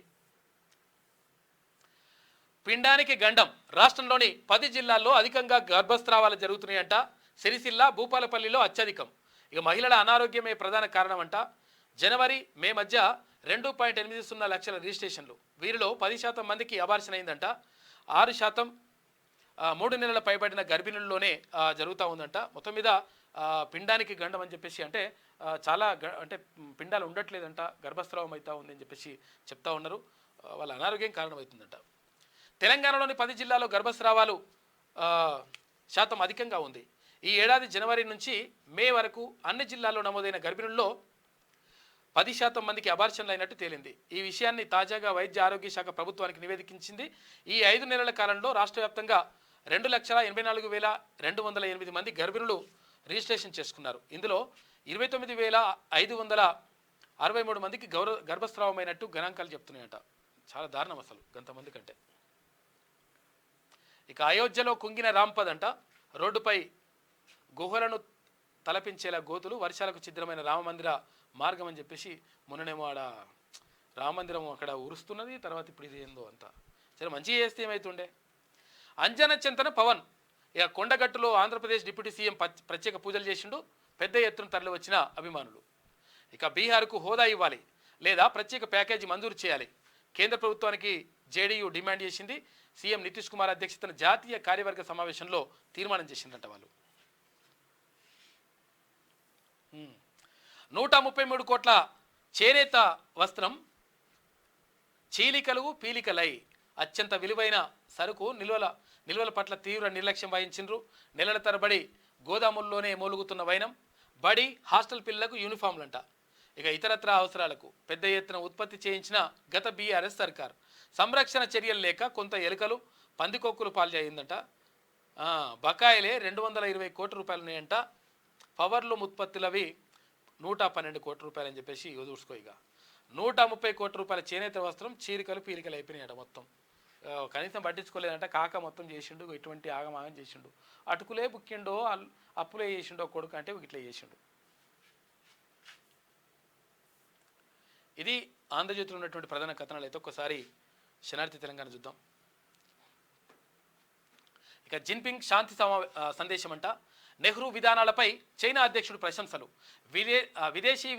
పిండానికి గండం, రాష్ట్రంలోని 10 జిల్లాల్లో అధికంగా గర్భస్రావాలు జరుగుతున్నాయంట. సిరిసిల్ల, భూపాలపల్లిలో అత్యధికం. ఇక మహిళల అనారోగ్యమే ప్రధాన కారణం అంట. జనవరి, మే మధ్య 2.80 లక్షల రిజిస్ట్రేషన్లు. వీరిలో 10% మందికి అబార్షన్ అయిందంట. 6% 3 నెలల పైబడిన గర్భిణుల్లోనే జరుగుతూ ఉందంట. మొత్తం మీద పిండానికి గండం అని చెప్పేసి అంటే చాలా అంటే పిండాలు ఉండట్లేదంట, గర్భస్రావం అవుతా ఉంది అని చెప్పేసి చెప్తా ఉన్నారు. వాళ్ళ అనారోగ్యం కారణమవుతుందంట. తెలంగాణలోని 10 జిల్లాల్లో గర్భస్రావాలు శాతం అధికంగా ఉంది. ఈ ఏడాది జనవరి నుంచి మే వరకు అన్ని జిల్లాల్లో నమోదైన గర్భిణుల్లో 10% మందికి అబార్షన్లు అయినట్టు తేలింది. ఈ విషయాన్ని తాజాగా వైద్య ఆరోగ్య శాఖ ప్రభుత్వానికి నివేదించింది. ఈ 5 నెలల కాలంలో రాష్ట్ర వ్యాప్తంగా 2,84,208 మంది గర్భిణులు రిజిస్ట్రేషన్ చేసుకున్నారు. ఇందులో 29,563 మందికి గర్భస్రావమైనట్టు గణాంకాలు చెప్తున్నాయట. చాలా దారుణం అసలు గంతమంది కంటే. ఇక అయోధ్యలో కుంగిన రాంపద్ అంట. రోడ్డుపై గుహలను తలపించేలా గోతులు, వర్షాలకు ఛిద్రమైన రామమందిర మార్గం అని చెప్పేసి మొన్ననేమో ఆడ రామమందిరం అక్కడ ఉరుస్తున్నది. తర్వాత ఇప్పుడు ఇది ఏందో అంతా సరే మంచిగా చేస్తే ఏమవుతుండే. అంజన చింతన పవన్. ఇక కొండగట్టులో ఆంధ్రప్రదేశ్ డిప్యూటీ సీఎం ప్రత్యేక పూజలు చేసిండు. పెద్ద ఎత్తున తరలి వచ్చిన అభిమానులు. ఇక బీహార్కు హోదా ఇవ్వాలి లేదా ప్రత్యేక ప్యాకేజీ మంజూరు చేయాలి. కేంద్ర ప్రభుత్వానికి జేడీయూ డిమాండ్ చేసింది. సీఎం నితీష్ కుమార్ అధ్యక్షతన జాతీయ కార్యవర్గ సమావేశంలో తీర్మానం చేసిందంట వాళ్ళు. 133 కోట్ల చేనేత వస్త్రం చీలికలు పీలికలై అత్యంత విలువైన సరుకు నిల్వల పట్ల తీవ్ర నిర్లక్ష్యం వహించిండ్రు. నెలల తరబడి గోదాముల్లోనే మూలుగుతున్న వైనం. బడి, హాస్టల్ పిల్లలకు యూనిఫామ్లంట. ఇక ఇతరత్ర అవసరాలకు పెద్ద ఎత్తున ఉత్పత్తి చేయించిన గత బీఆర్ఎస్ సర్కార్ సంరక్షణ చర్యలు లేక కొంత ఎలుకలు, పందికొక్కులు పాల్చేయిందంట. బకాయిలే 220 కోట్ల రూపాయలు ఉన్నాయంట. పవర్లూమ్ ఉత్పత్తులవి 112 కోట్ల రూపాయలు అని చెప్పేసి చూసుకో. ఇక 130 కోట్ల రూపాయల చేనేత వస్త్రం చీలికలు పీలికలు అయిపోయినాయట. మొత్తం కనీసం పట్టించుకోలేదంట. కాక మొత్తం చేసిండు, ఇటువంటి ఆగమాగం చేసిండు. అటుకులే బుక్కిండో అప్పులే చేసిండో కొడుకు అంటే ఇట్లా చేసిండు. ఇది ఆంధ్రజ్యోతిలో ఉన్నటువంటి ప్రధాన కథనాలు. అయితే ఒక్కసారి శనార్థి తెలంగాణ చూద్దాం. ఇక జిన్పింగ్ శాంతి సందేశం అంట. నెహ్రూ విధానాలపై చైనా అధ్యక్షుడు ప్రశంసలు. విదేశీ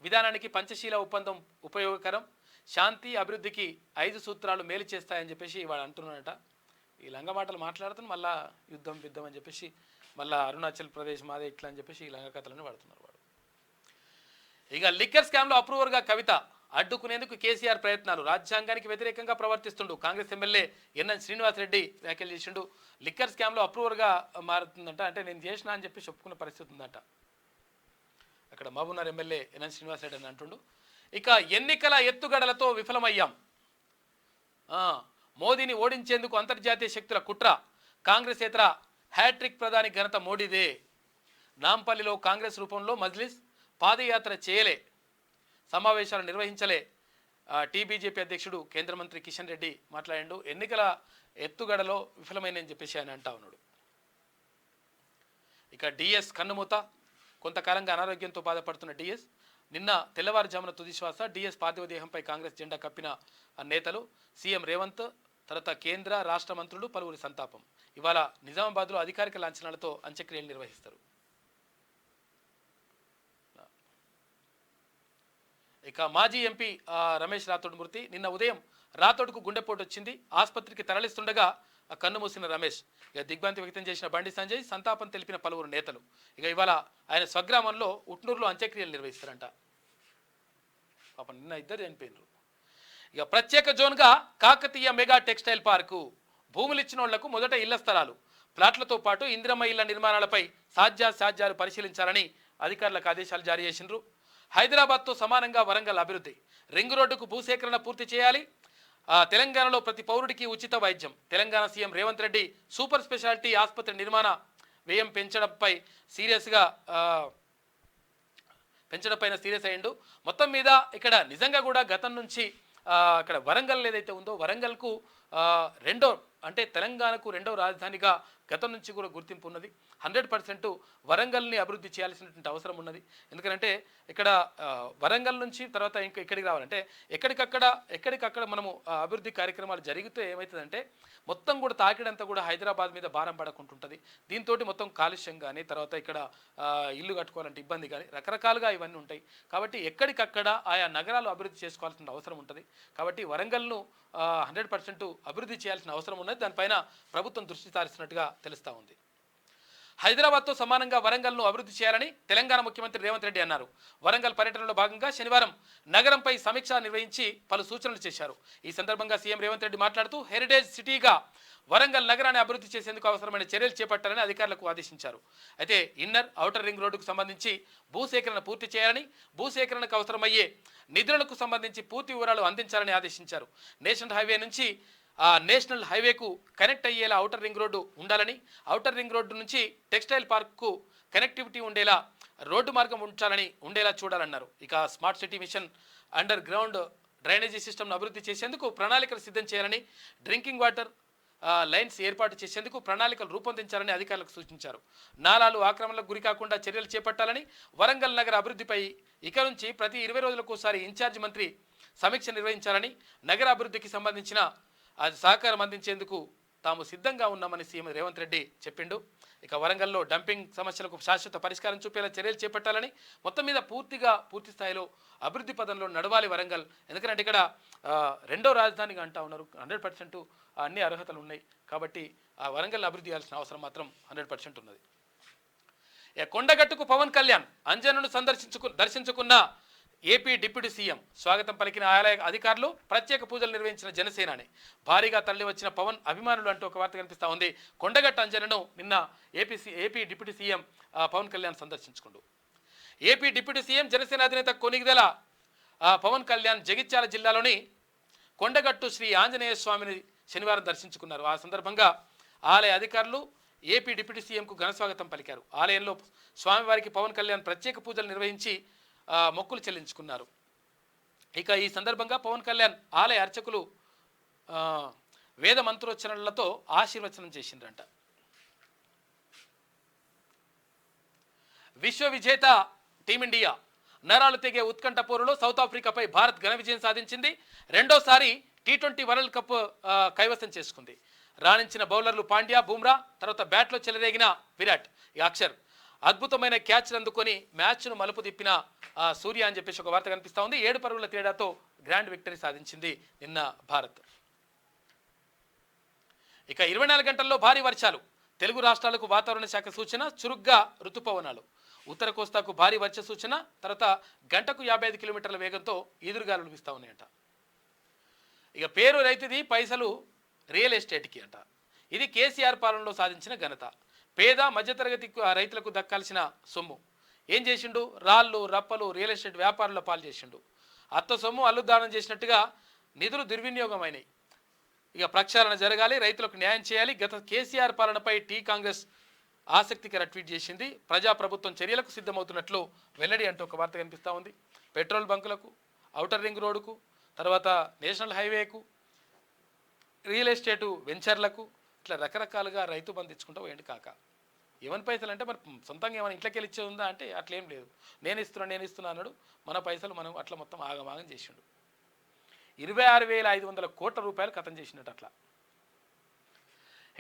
విధానానికి పంచశీల ఒప్పందం ఉపయోగకరం. శాంతి అభివృద్ధికి 5 సూత్రాలు మేలు చేస్తాయని చెప్పేసి వాడు అంటున్నాడట. ఈ లంగ మాటలు మాట్లాడుతున్న మళ్ళా యుద్ధం అని చెప్పేసి మళ్ళీ అరుణాచల్ ప్రదేశ్ మాదే ఇట్లా అని చెప్పేసి ఈ లంగ కథలను వాడుతున్నారు వాడు. ఇక లిక్కర్ స్కామ్లో అప్రూవర్గా కవిత అడ్డుకునేందుకు కేసీఆర్ ప్రయత్నాలు. రాజ్యాంగానికి వ్యతిరేకంగా ప్రవర్తిస్తుండు. కాంగ్రెస్ ఎమ్మెల్యే ఎన్ఎన్ శ్రీనివాసరెడ్డి వ్యాఖ్యలు చేసిండు. లిక్కర్ స్కామ్లో అప్రూవర్గా మారుతుందంట. అంటే నేను చేసినా అని చెప్పి చెప్పుకునే పరిస్థితి ఉందంట. అక్కడ మహబూబ్నగర్ ఎమ్మెల్యే ఎన్ఎన్ శ్రీనివాసరెడ్డి అని అంటుండు. ఇక ఎన్నికల ఎత్తుగడలతో విఫలమయ్యాం. మోదీని ఓడించేందుకు అంతర్జాతీయ శక్తుల కుట్ర. కాంగ్రెస్ ఏతర హ్యాట్రిక్ ప్రధాని ఘనత మోడీదే. నాంపల్లిలో కాంగ్రెస్ రూపంలో మజ్లిస్ పాదయాత్ర చేయలే, సమావేశాలు నిర్వహించలే. టీబీజేపీ అధ్యక్షుడు కేంద్ర మంత్రి కిషన్ రెడ్డి మాట్లాడిండు. ఎన్నికల ఎత్తుగడలో విఫలమైందని చెప్పేసి ఆయన అంటా ఉన్నాడు. ఇక డిఎస్ కన్నుమూత. కొంతకాలంగా అనారోగ్యంతో బాధపడుతున్న డిఎస్ నిన్న తెల్లవారుజామున తుదిశ్వాస. డిఎస్ పార్థివ దేహంపై కాంగ్రెస్ జెండా కప్పిన నేతలు, సీఎం రేవంత్, తర్వాత కేంద్ర రాష్ట్ర మంత్రులు, పలువురి సంతాపం. ఇవాళ నిజామాబాద్లో అధికారిక లాంఛనాలతో అంత్యక్రియలు నిర్వహిస్తారు. ఇక మాజీ ఎంపీ రమేష్ రాథోడ్ మృతి. నిన్న ఉదయం రాథోడ్కు గుండెపోటు వచ్చింది. ఆసుపత్రికి తరలిస్తుండగా కన్నుమూసిన రమేష్. ఇక దిగ్భ్రాంతి వ్యక్తం చేసిన బండి సంజయ్, సంతాపం తెలిపిన పలువురు నేతలు. ఇక ఇవాళ ఆయన స్వగ్రామంలో ఉట్నూరులో అంత్యక్రియలు నిర్వహిస్తారంట. పాపం నిన్న ఇద్దరు చనిపోయినారు. ఇక ప్రత్యేక జోన్గా కాకతీయ మెగా టెక్స్టైల్ పార్కు. భూములు ఇచ్చిన వాళ్లకు మొదట ఇళ్ల స్థలాలు, ప్లాట్లతో పాటు ఇందిరమ్మ ఇళ్ల నిర్మాణాలపై సాధ్యాలు పరిశీలించాలని అధికారులకు ఆదేశాలు జారీ చేసిండ్రు. హైదరాబాద్తో సమానంగా వరంగల్ అభివృద్ధి. రింగ్ రోడ్డుకు భూసేకరణ పూర్తి చేయాలి. తెలంగాణలో ప్రతి పౌరుడికి ఉచిత వైద్యం. Telangana CM Revanth Reddy super speciality ఆసుపత్రి నిర్మాణ వ్యయం పెంచడంపై సీరియస్ అయ్యిండు. మొత్తం మీద ఇక్కడ నిజంగా కూడా గతం నుంచి ఇక్కడ వరంగల్ ఏదైతే ఉందో వరంగల్కు తెలంగాణకు రెండో రాజధానిగా గతం నుంచి కూడా గుర్తింపు ఉన్నది. 100% వరంగల్ని అభివృద్ధి చేయాల్సినటువంటి అవసరం ఉన్నది. ఎందుకంటే ఇక్కడ వరంగల్ నుంచి తర్వాత ఇంకా ఎక్కడికి రావాలంటే ఎక్కడికక్కడ మనము అభివృద్ధి కార్యక్రమాలు జరిగితే ఏమవుతుందంటే మొత్తం కూడా తాకిడంతా కూడా హైదరాబాద్ మీద భారం పడకుంటుంటుంది. దీంతో మొత్తం కాలుష్యం కానీ తర్వాత ఇక్కడ ఇల్లు కట్టుకోవాలంటే ఇబ్బంది కానీ రకరకాలుగా ఇవన్నీ ఉంటాయి. కాబట్టి ఎక్కడికక్కడ ఆయా నగరాలు అభివృద్ధి చేసుకోవాల్సిన అవసరం ఉంటుంది. కాబట్టి వరంగల్ను 100% అభివృద్ధి చేయాల్సిన అవసరం ఉన్నది. దానిపైన ప్రభుత్వం దృష్టి సారిస్తున్నట్టుగా తెలుస్తూ ఉంది. హైదరాబాద్తో సమానంగా వరంగల్ను అభివృద్ధి చేయాలని తెలంగాణ ముఖ్యమంత్రి రేవంత్ రెడ్డి అన్నారు. వరంగల్ పర్యటనలో భాగంగా శనివారం నగరంపై సమీక్ష నిర్వహించి పలు సూచనలు చేశారు. ఈ సందర్భంగా సీఎం రేవంత్ రెడ్డి మాట్లాడుతూ హెరిటేజ్ సిటీగా వరంగల్ నగరాన్ని అభివృద్ధి చేసేందుకు అవసరమైన చర్యలు చేపట్టాలని అధికారులకు ఆదేశించారు. అయితే ఇన్నర్ ఔటర్ రింగ్ రోడ్డుకు సంబంధించి భూసేకరణ పూర్తి చేయాలని, భూసేకరణకు అవసరమయ్యే నిధులకు సంబంధించి పూర్తి వివరాలు అందించాలని ఆదేశించారు. నేషనల్ హైవేకు కనెక్ట్ అయ్యేలా ఔటర్ రింగ్ రోడ్డు ఉండాలని, ఔటర్ రింగ్ రోడ్డు నుంచి టెక్స్టైల్ పార్క్కు కనెక్టివిటీ ఉండేలా రోడ్డు మార్గం ఉండేలా చూడాలన్నారు. ఇక smart city mission under ground drainage సిస్టమ్ను అభివృద్ధి చేసేందుకు ప్రణాళికలు సిద్ధం చేయాలని, డ్రింకింగ్ వాటర్ లైన్స్ ఏర్పాటు చేసేందుకు ప్రణాళికలు రూపొందించాలని అధికారులకు సూచించారు. నాలాలు ఆక్రమణలకు గురికాకుండా చర్యలు చేపట్టాలని, వరంగల్ నగర అభివృద్ధిపై ఇక నుంచి ప్రతి 20 రోజులకు ఒకసారి ఇన్ఛార్జ్ మంత్రి సమీక్ష నిర్వహించాలని, నగర అభివృద్ధికి సంబంధించిన సహకారం అందించేందుకు తాము సిద్ధంగా ఉన్నామని సీఎం రేవంత్ రెడ్డి చెప్పిండు. ఇక వరంగల్లో డంపింగ్ సమస్యలకు శాశ్వత పరిష్కారం చూపేలా చర్యలు చేపట్టాలని, మొత్తం మీద పూర్తి స్థాయిలో అభివృద్ధి పదంలో నడవాలి వరంగల్. ఎందుకంటే ఇక్కడ రెండో రాజధానిగా అంటా ఉన్నారు. 100% అన్ని అర్హతలు ఉన్నాయి. కాబట్టి ఆ వరంగల్ అభివృద్ధి చేయాల్సిన అవసరం మాత్రం 100% ఉన్నది. కొండగట్టుకు పవన్ కళ్యాణ్ అంజనను దర్శించుకున్న ఏపీ డిప్యూటీ సీఎం. స్వాగతం పలికిన ఆలయ అధికారులు, ప్రత్యేక పూజలు నిర్వహించిన జనసేనాని. భారీగా తరలి వచ్చిన పవన్ అభిమానులు అంటూ ఒక వార్త కనిపిస్తూ ఉంది. కొండగట్టు అంజనను నిన్న AP deputy CM Pawan Kalyan సందర్శించుకుండు. ఏపీ డిప్యూటీ సీఎం జనసేన అధినేత కొనిగిదెల పవన్ కళ్యాణ్ జగిత్యాల జిల్లాలోని కొండగట్టు శ్రీ ఆంజనేయ స్వామిని శనివారం దర్శించుకున్నారు. ఆ సందర్భంగా ఆలయ అధికారులు ఏపీ డిప్యూటీ సీఎంకు ఘనస్వాగతం పలికారు. ఆలయంలో స్వామివారికి పవన్ కళ్యాణ్ ప్రత్యేక పూజలు నిర్వహించి మొక్కులు చెల్లించుకున్నారు. ఇక ఈ సందర్భంగా పవన్ కళ్యాణ్ ఆలయ అర్చకులు వేద మంత్రోచ్చరణలతో ఆశీర్వచనం చేసిండ్రంట. విశ్వ విజేత టీమిండియా నరాలు తెగే ఉత్కంఠ పోరులో సౌత్ ఆఫ్రికాపై భారత్ ఘన విజయం సాధించింది. రెండోసారి T20 వరల్డ్ కప్ కైవసం చేసుకుంది. రాణించిన బౌలర్లు పాండ్యా, బుమ్రా, తర్వాత బ్యాట్లో చెలరేగిన విరాట్, అక్షర్ అద్భుతమైన క్యాచ్లు అందుకొని మ్యాచ్ను మలుపు తిప్పిన సూర్య అని చెప్పేసి ఒక వార్త కనిపిస్తూ ఉంది. 7 పరుగుల తేడాతో గ్రాండ్ విక్టరీ సాధించింది నిన్న భారత్. ఇక 24 గంటల్లో భారీ వర్షాలు. తెలుగు రాష్ట్రాలకు వాతావరణ శాఖ సూచన, చురుగ్గా ఋతుపవనాలు. ఉత్తర కోస్తాకు భారీ వర్ష సూచన, తర్వాత గంటకు 55 కిలోమీటర్ల వేగంతో ఈదురుగాలులు వీస్తూ ఉన్నాయంట. ఇక పేరు రైతుది, పైసలు రియల్ ఎస్టేట్కి అంట. ఇది కేసీఆర్ పాలనలో సాధించిన ఘనత. పేద మధ్యతరగతి రైతులకు దక్కాల్సిన సొమ్ము ఏం చేసిండు? రాళ్ళు, రప్పలు, రియల్ ఎస్టేట్ వ్యాపారుల పాలు చేసిండు. అత్త సొమ్ము అల్లుదానం చేసినట్టుగా నిధులు దుర్వినియోగమైనవి. ఇక ప్రక్షాళన జరగాలి, రైతులకు న్యాయం చేయాలి. గత కేసీఆర్ పాలనపై కాంగ్రెస్ ఆసక్తికర ట్వీట్ చేసింది. ప్రజాప్రభుత్వం చర్యలకు సిద్ధమవుతున్నట్లు వెల్లడి అంటూ ఒక వార్త కనిపిస్తూ ఉంది. పెట్రోల్ బంకులకు, ఔటర్ రింగ్ రోడ్డుకు, తర్వాత నేషనల్ హైవేకు, రియల్ ఎస్టేటు వెంచర్లకు ఇట్లా రకరకాలుగా రైతు బంధు ఇచ్చుకుంటూ పోయింది కాక. ఏమని పైసలు అంటే మరి సొంతంగా ఏమైనా ఇంట్లోకి వెళ్ళి ఇచ్చే ఉందా అంటే అట్లేం లేదు. నేను ఇస్తున్నా అన్నాడు. మన పైసలు మనం అట్లా మొత్తం ఆగమాగం చేసిండు. 26,500 కోట్ల రూపాయలు ఖతం చేసినట్టు అట్లా.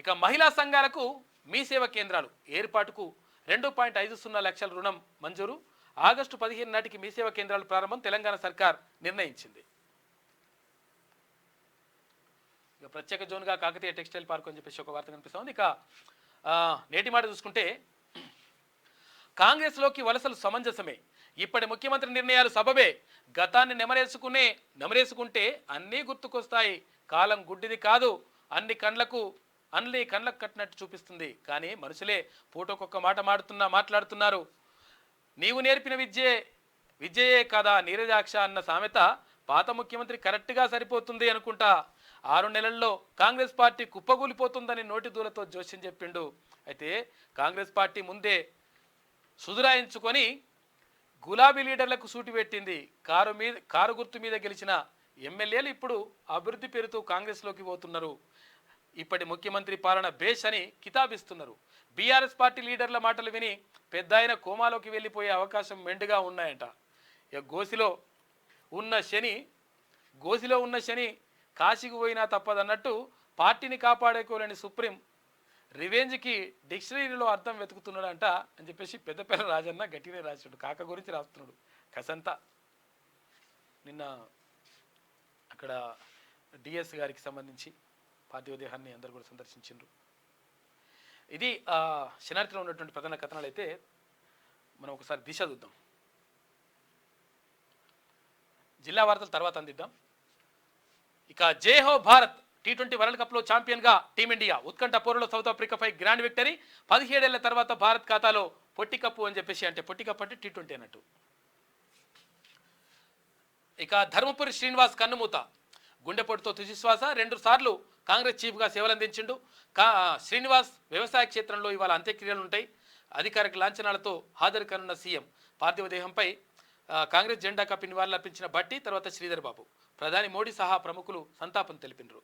ఇక మహిళా సంఘాలకు మీ సేవ కేంద్రాలు ఏర్పాటుకు 2.50 లక్షల రుణం మంజూరు. ఆగస్టు 15 నాటికి మీ సేవా కేంద్రాల ప్రారంభం తెలంగాణ సర్కార్ నిర్ణయించింది. ఇక ప్రత్యేక జోన్గా కాకతీయ టెక్స్టైల్ పార్క్ అని చెప్పేసి ఒక వార్త కనిపిస్తుంది. ఇక నేటి మాట చూసుకుంటే కాంగ్రెస్లోకి వలసలు సమంజసమే, ఇప్పటి ముఖ్యమంత్రి నిర్ణయాలు సబబే, గతాన్ని నెమరేసుకుంటే అన్నీ గుర్తుకొస్తాయి, కాలం గుడ్డిది కాదు, అన్ని కళ్ళకు కట్టినట్టు చూపిస్తుంది, కానీ మనుషులే పూటకొక్క మాట మాట్లాడుతున్నారు. నీవు నేర్పిన విద్యయే కదా నీరజాక్ష అన్న సామెత పాత ముఖ్యమంత్రి కరెక్ట్గా సరిపోతుంది అనుకుంటా. 6 నెలల్లో కాంగ్రెస్ పార్టీ కుప్పగూలిపోతుందని నోటి దూలతో జోస్యం చెప్పిండు. అయితే కాంగ్రెస్ పార్టీ ముందే సుధురాయించుకొని గులాబీ లీడర్లకు సూటి పెట్టింది. కారు గుర్తు మీద గెలిచిన ఎమ్మెల్యేలు ఇప్పుడు అభివృద్ధి పేరుతో కాంగ్రెస్లోకి పోతున్నారు. ఇప్పటి ముఖ్యమంత్రి పాలన బేష్ అని కితాబిస్తున్నారు. బీఆర్ఎస్ పార్టీ లీడర్ల మాటలు విని పెద్ద ఆయన కోమాలోకి వెళ్ళిపోయే అవకాశం మెండుగా ఉన్నాయంట. ఇక గోసిలో ఉన్న శని కాశీకి పోయినా తప్పదన్నట్టు పార్టీని కాపాడుకోలేని సుప్రీం రివెంజ్కి డిక్షనరీలో అర్థం వెతుకుతున్నాడంట అని చెప్పేసి పెద్దపల్లి రాజన్న గట్టినే రాశాడు. కాక గురించి రాస్తున్నాడు కసంతా. నిన్న అక్కడ డిఎస్ గారికి సంబంధించి పార్టీ ఉదయాన్ని అందరూ కూడా సందర్శించారు. ఇది శనార్థిలో ఉన్నటువంటి ప్రధాన కథనాలు. అయితే మనం ఒకసారి దిశ చూద్దాం. జిల్లా వార్తలు తర్వాత అందిద్దాం. ఇక జై హో భారత్, T20 వరల్డ్ కప్లో ఛాంపియన్గా టీమిండియా ఉత్కంఠ పోరులో సౌత్ ఆఫ్రికాపై గ్రాండ్ విక్టరీ. 17 ఏళ్ల తర్వాత భారత్ ఖాతాలో పొట్టి కప్పు అని చెప్పేసి, అంటే పొట్టి కప్పు అంటే T20 అన్నట్టు. ఇక ధర్మపురి శ్రీనివాస్ కన్నుమూత, గుండెపోటుతో తుదిశ్వాస. 2 సార్లు కాంగ్రెస్ చీఫ్గా సేవలందించిండు. శ్రీనివాస్ వ్యవసాయ క్షేత్రంలో ఇవాళ అంత్యక్రియలు ఉంటాయి. అధికారిక లాంఛనాలతో హాజరు కానున్న సీఎం. పార్థివ దేహంపై కాంగ్రెస్ జెండా కప్పి నివాళులర్పించిన భట్టి, తర్వాత శ్రీధర్ బాబు. ప్రధాని మోడీ సహా ప్రముఖులు సంతాపం తెలిపినరు.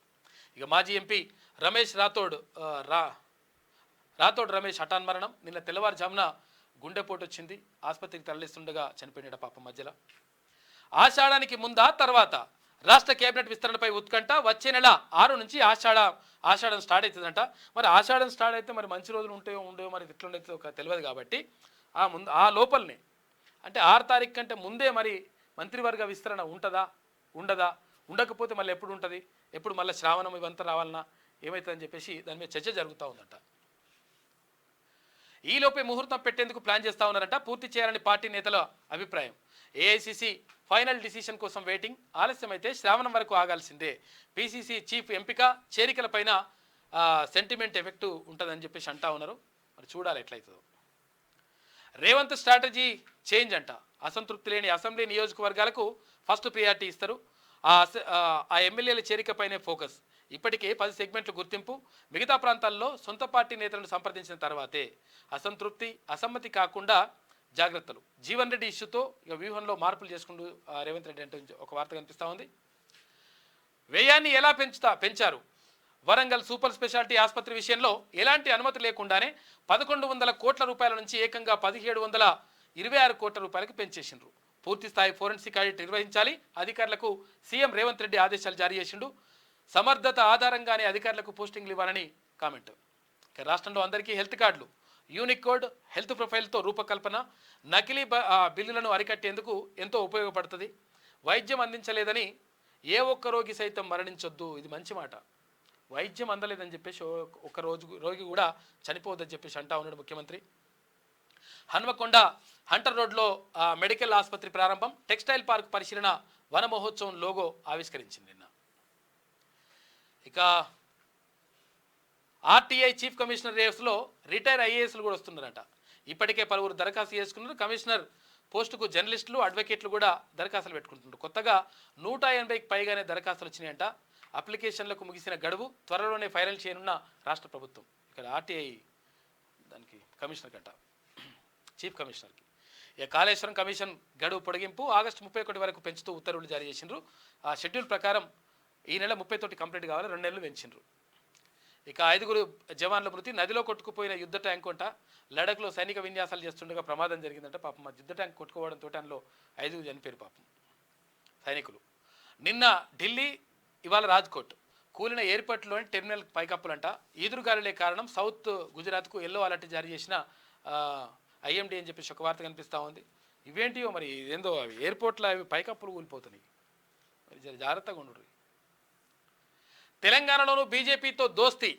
ఇక మాజీ ఎంపీ రాథోడ్ రమేష్ హఠాన్ మరణం. నిన్న తెల్లవారుజామున గుండెపోటు వచ్చింది. ఆసుపత్రికి తరలిస్తుండగా చనిపోయినట పాపం మధ్యలో. ఆషాఢానికి ముందా తర్వాత రాష్ట్ర కేబినెట్ విస్తరణపై ఉత్కంఠ. వచ్చే నెల 6 నుంచి ఆషాఢం స్టార్ట్ అవుతుందంట. మరి ఆషాఢం స్టార్ట్ అయితే మరి మంచి రోజులు ఉండేవో మరి ఎట్లుండైతే ఒక తెలియదు. కాబట్టి ఆ లోపలనే అంటే 6 తారీఖు కంటే ముందే మరి మంత్రివర్గ విస్తరణ ఉండదా, ఉండకపోతే మళ్ళీ ఎప్పుడు ఉంటుంది, ఎప్పుడు మళ్ళీ శ్రావణం ఇవంతా రావాలన్నా ఏమవుతుందని చెప్పేసి దాని మీద చర్చ జరుగుతూ ఉందంట. ఈలోపే ముహూర్తం పెట్టేందుకు ప్లాన్ చేస్తూ ఉన్నారంట. పూర్తి చేయాలని పార్టీ నేతల అభిప్రాయం. ఏఐసిసి ఫైనల్ డిసిషన్ కోసం వెయిటింగ్. ఆలస్యమైతే శ్రావణం వరకు ఆగాల్సిందే. పిసిసి చీఫ్ ఎంపిక చేరికలపైన సెంటిమెంట్ ఎఫెక్ట్ ఉంటుందని చెప్పేసి అంటా ఉన్నారు. మరి చూడాలి ఎట్లయితుందో. రేవంత్ స్ట్రాటజీ చేంజ్ అంట. అసంతృప్తి లేని అసెంబ్లీ నియోజకవర్గాలకు ఫస్ట్ ప్రియారిటీ ఇస్తారు. ఆ ఎమ్మెల్యేల చేరికపైనే ఫోకస్. ఇప్పటికే 10 సెగ్మెంట్లు గుర్తింపు. మిగతా ప్రాంతాల్లో సొంత పార్టీ నేతలను సంప్రదించిన తర్వాతే అసమ్మతి కాకుండా జాగ్రత్తలు. జీవన్ రెడ్డి ఇష్యూతో ఇక వ్యూహంలో మార్పులు చేసుకుంటూ రేవంత్ రెడ్డి అంటే ఒక వార్త కనిపిస్తూ ఉంది. వ్యయాన్ని ఎలా పెంచారు? వరంగల్ సూపర్ స్పెషాలిటీ ఆసుపత్రి విషయంలో ఎలాంటి అనుమతి లేకుండానే 1100 కోట్ల రూపాయల నుంచి ఏకంగా 1726 కోట్ల రూపాయలకు పెంచేసిండ్రు. పూర్తి స్థాయి ఫోరెన్సిక్ ఆడిట్ నిర్వహించాలి. అధికారులకు సీఎం రేవంత్ రెడ్డి ఆదేశాలు జారీ చేసిండు. సమర్థత ఆధారంగానే అధికారులకు పోస్టింగ్లు ఇవ్వాలని కామెంట్. రాష్ట్రంలో అందరికీ హెల్త్ కార్డులు, యూనిక్ కోడ్, హెల్త్ ప్రొఫైల్తో రూపకల్పన. నకిలీ బిల్లులను అరికట్టేందుకు ఎంతో ఉపయోగపడుతుంది. వైద్యం అందించలేదని ఏ ఒక్క రోగి సైతం మరణించొద్దు. ఇది మంచి మాట. వైద్యం అందలేదని చెప్పేసి ఒక రోగి కూడా చనిపోవద్దని చెప్పేసి అంటా ఉన్నాడు ముఖ్యమంత్రి. హన్మకొండ హంటర్ రోడ్లో మెడికల్ ఆసుపత్రి ప్రారంభం. టెక్స్టైల్ పార్క్ పరిశీలన. వన మహోత్సవం లోగో ఆవిష్కరించింది నిన్న. ఇక ఆర్టీఐ చీఫ్ కమిషనర్ రేస్లో రిటైర్ ఐఏఎస్లు కూడా వస్తున్నారట. ఇప్పటికే పలువురు దరఖాస్తు చేసుకున్నారు. కమిషనర్ పోస్టుకు జర్నలిస్టులు, అడ్వకేట్లు కూడా దరఖాస్తులు పెట్టుకుంటున్నారు. కొత్తగా 180కి పైగానే దరఖాస్తులు వచ్చినాయంట. అప్లికేషన్లకు ముగిసిన గడువు త్వరలోనే ఫైనల్ చేయనున్న రాష్ట్ర ప్రభుత్వం. ఇక్కడ ఆర్టీఐ దానికి కమిషనర్ గంట, చీఫ్ కమిషనర్కి. ఇక కాళేశ్వరం కమిషన్ గడువు పొడిగింపు ఆగస్టు 31 వరకు పెంచుతూ ఉత్తర్వులు జారీ చేసిండ్రు. ఆ షెడ్యూల్ ప్రకారం ఈ నెల 30 కంప్లీట్ కావాలి. 2 నెలలు పెంచిండ్రు. ఇక 5 జవాన్ల మృతి. నదిలో కొట్టుకుపోయిన యుద్ధ ట్యాంకు అంట. లడఖ్లో సైనిక విన్యాసాలు చేస్తుండగా ప్రమాదం జరిగిందంట. పాపం ఆ యుద్ధ ట్యాంక్ కొట్టుకోవడంతో అందులో 5 చనిపోయారు పాపం సైనికులు. నిన్న ఢిల్లీ, ఇవాళ రాజ్కోట్ కూలిన ఎయిర్పోర్ట్లోని టెర్మినల్ పైకప్పులంట. ఈదురుగాలులే కారణం. సౌత్ గుజరాత్కు ఎల్లో అలర్ట్ జారీ చేసిన ఐఎండీ అని చెప్పేసి ఒక వార్త కనిపిస్తూ ఉంది. ఇవేంటివో మరి ఏందో అవి ఎయిర్పోర్ట్లో అవి పైకప్పులు కూలిపోతున్నాయి. మరి జాగ్రత్తగా ఉండరు. తెలంగాణలోనూ బీజేపీతో దోస్తీ,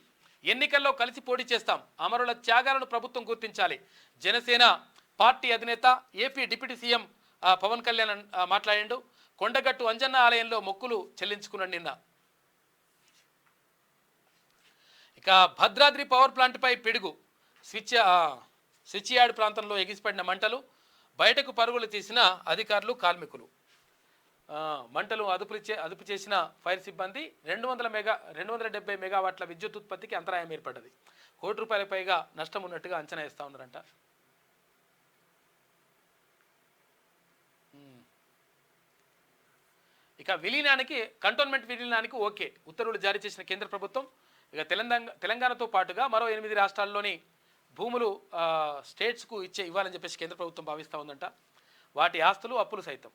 ఎన్నికల్లో కలిసి పోటీ చేస్తాం, అమరుల త్యాగాలను ప్రభుత్వం గుర్తించాలి. జనసేన పార్టీ అధినేత AP deputy CM Pawan Kalyan మాట్లాడిండు. కొండగట్టు అంజన్న ఆలయంలో మొక్కులు చెల్లించుకున్నాడు నిన్న. ఇక భద్రాద్రి పవర్ ప్లాంట్పై పిడుగు, స్విచ్ యార్డ్ ప్రాంతంలో ఎగిసిపడిన మంటలు, బయటకు పరుగులు తీసిన అధికారులు కార్మికులు. మంటలు అదుపు చేసిన ఫైర్ సిబ్బంది. 270 మెగావాట్ల విద్యుత్ ఉత్పత్తికి అంతరాయం ఏర్పడ్డది. ₹1 కోటి పైగా నష్టం ఉన్నట్టుగా అంచనా వేస్తూ ఉన్నారంట. ఇక కంటోన్మెంట్ విలీనానికి ఓకే ఉత్తర్వులు జారీ చేసిన కేంద్ర ప్రభుత్వం. ఇక తెలంగాణతో పాటుగా మరో 8 రాష్ట్రాల్లోని భూములు స్టేట్స్కు ఇవ్వాలని చెప్పేసి కేంద్ర ప్రభుత్వం భావిస్తూ ఉందంట. వాటి ఆస్తులు అప్పులు సైతం.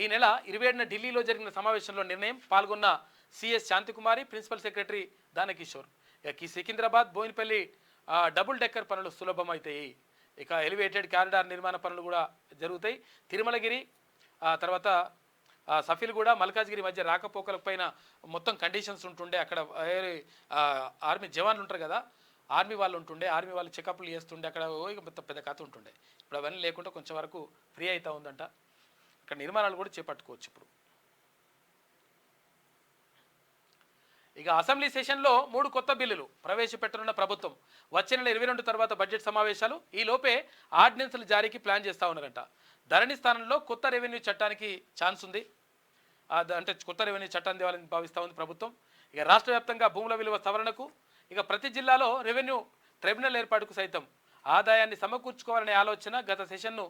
ఈ నెల 27న ఢిల్లీలో జరిగిన సమావేశంలో నిర్ణయం. పాల్గొన్న CS Shantikumari, principal secretary Danakishore. ఇక సికింద్రాబాద్ బోయినపల్లి డబుల్ డెక్కర్ పనులు సులభమవుతాయి. ఇక ఎలివేటెడ్ కారిడార్ నిర్మాణ పనులు కూడా జరుగుతాయి. తిరుమలగిరి తర్వాత సఫీల్గూడ, మల్కాజ్గిరి మధ్య రాకపోకల పైన మొత్తం కండిషన్స్ ఉంటుండే. అక్కడ ఆర్మీ జవాన్లు ఉంటారు కదా, ఆర్మీ వాళ్ళు ఉంటుండే, ఆర్మీ వాళ్ళు చెకప్లు చేస్తుండే. అక్కడ పెద్ద కథ ఉంటుండే. ఇప్పుడు అవన్నీ లేకుండా కొంచెం వరకు ఫ్రీ అవుతూ ఉందంట. ఇక్కడ నిర్మాణాలు కూడా చేపట్టుకోవచ్చు ఇప్పుడు. ఇక అసెంబ్లీ సెషన్లో 3 కొత్త బిల్లులు ప్రవేశపెట్టనున్న ప్రభుత్వం. వచ్చే నెల 22 తర్వాత బడ్జెట్ సమావేశాలు. ఈ లోపే ఆర్డినెన్స్ల జారీకి ప్లాన్ చేస్తూ ఉన్నారంట. ధరణి స్థానంలో కొత్త రెవెన్యూ చట్టానికి ఛాన్స్ ఉంది. అంటే కొత్త రెవెన్యూ చట్టాన్ని తేవాలని భావిస్తూ ఉంది ప్రభుత్వం. ఇక రాష్ట్ర వ్యాప్తంగా భూముల విలువ సవరణకు, ఇక ప్రతి జిల్లాలో రెవెన్యూ ట్రైబ్యునల్ ఏర్పాటుకు సైతం ఆదాయాన్ని సమకూర్చుకోవాలనే ఆలోచన గత సెషన్ను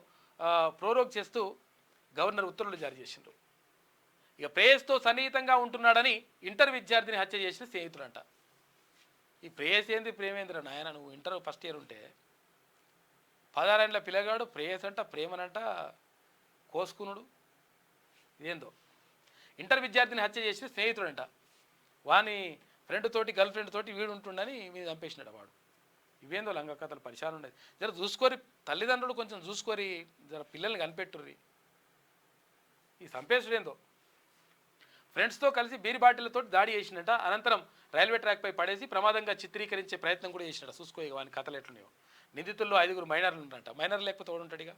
ప్రోరోగ్ చేస్తూ గవర్నర్ ఉత్తర్వులు జారీ చేసిండ్రు. ఇక ప్రేయస్తో సన్నిహితంగా ఉంటున్నాడని ఇంటర్ విద్యార్థిని హత్య చేసిన స్నేహితులంట. ఈ ప్రేయస్ ఏంది ప్రేమేంద్ర నాయన, నువ్వు ఇంటర్ ఫస్ట్ ఇయర్ ఉంటే 16 ఏళ్ళ పిల్లగాడు ప్రేయస్ అంట, ప్రేమనంట, కోసుకునుడు ఇదేందో. ఇంటర్ విద్యార్థిని హత్య చేసిన స్నేహితుడంట. వాని ఫ్రెండ్ తోటి గర్ల్ ఫ్రెండ్ తోటి వీడు ఉంటుండని మీద చంపేసినాడు వాడు. ఇవేందో లంగ కథలు పరిశాలు ఉండేది. జర చూసుకోరి, తల్లిదండ్రులు కొంచెం చూసుకోరి, జర పిల్లల్ని కనిపెట్టుర్రి. ఈ చంపేసుడేందో. ఫ్రెండ్స్తో కలిసి బీర్ బాటిళ్లతో దాడి చేసినట్ట. అనంతరం రైల్వే ట్రాక్పై పడేసి ప్రమాదంగా చిత్రీకరించే ప్రయత్నం కూడా చేసినట్ట. చూసుకో ఇక వాని కథలు ఎట్లున్నాయో. నిందితుల్లో 5 మైనర్లు ఉంటారంట. మైనర్ లేకపోతే ఉంటాడుగా,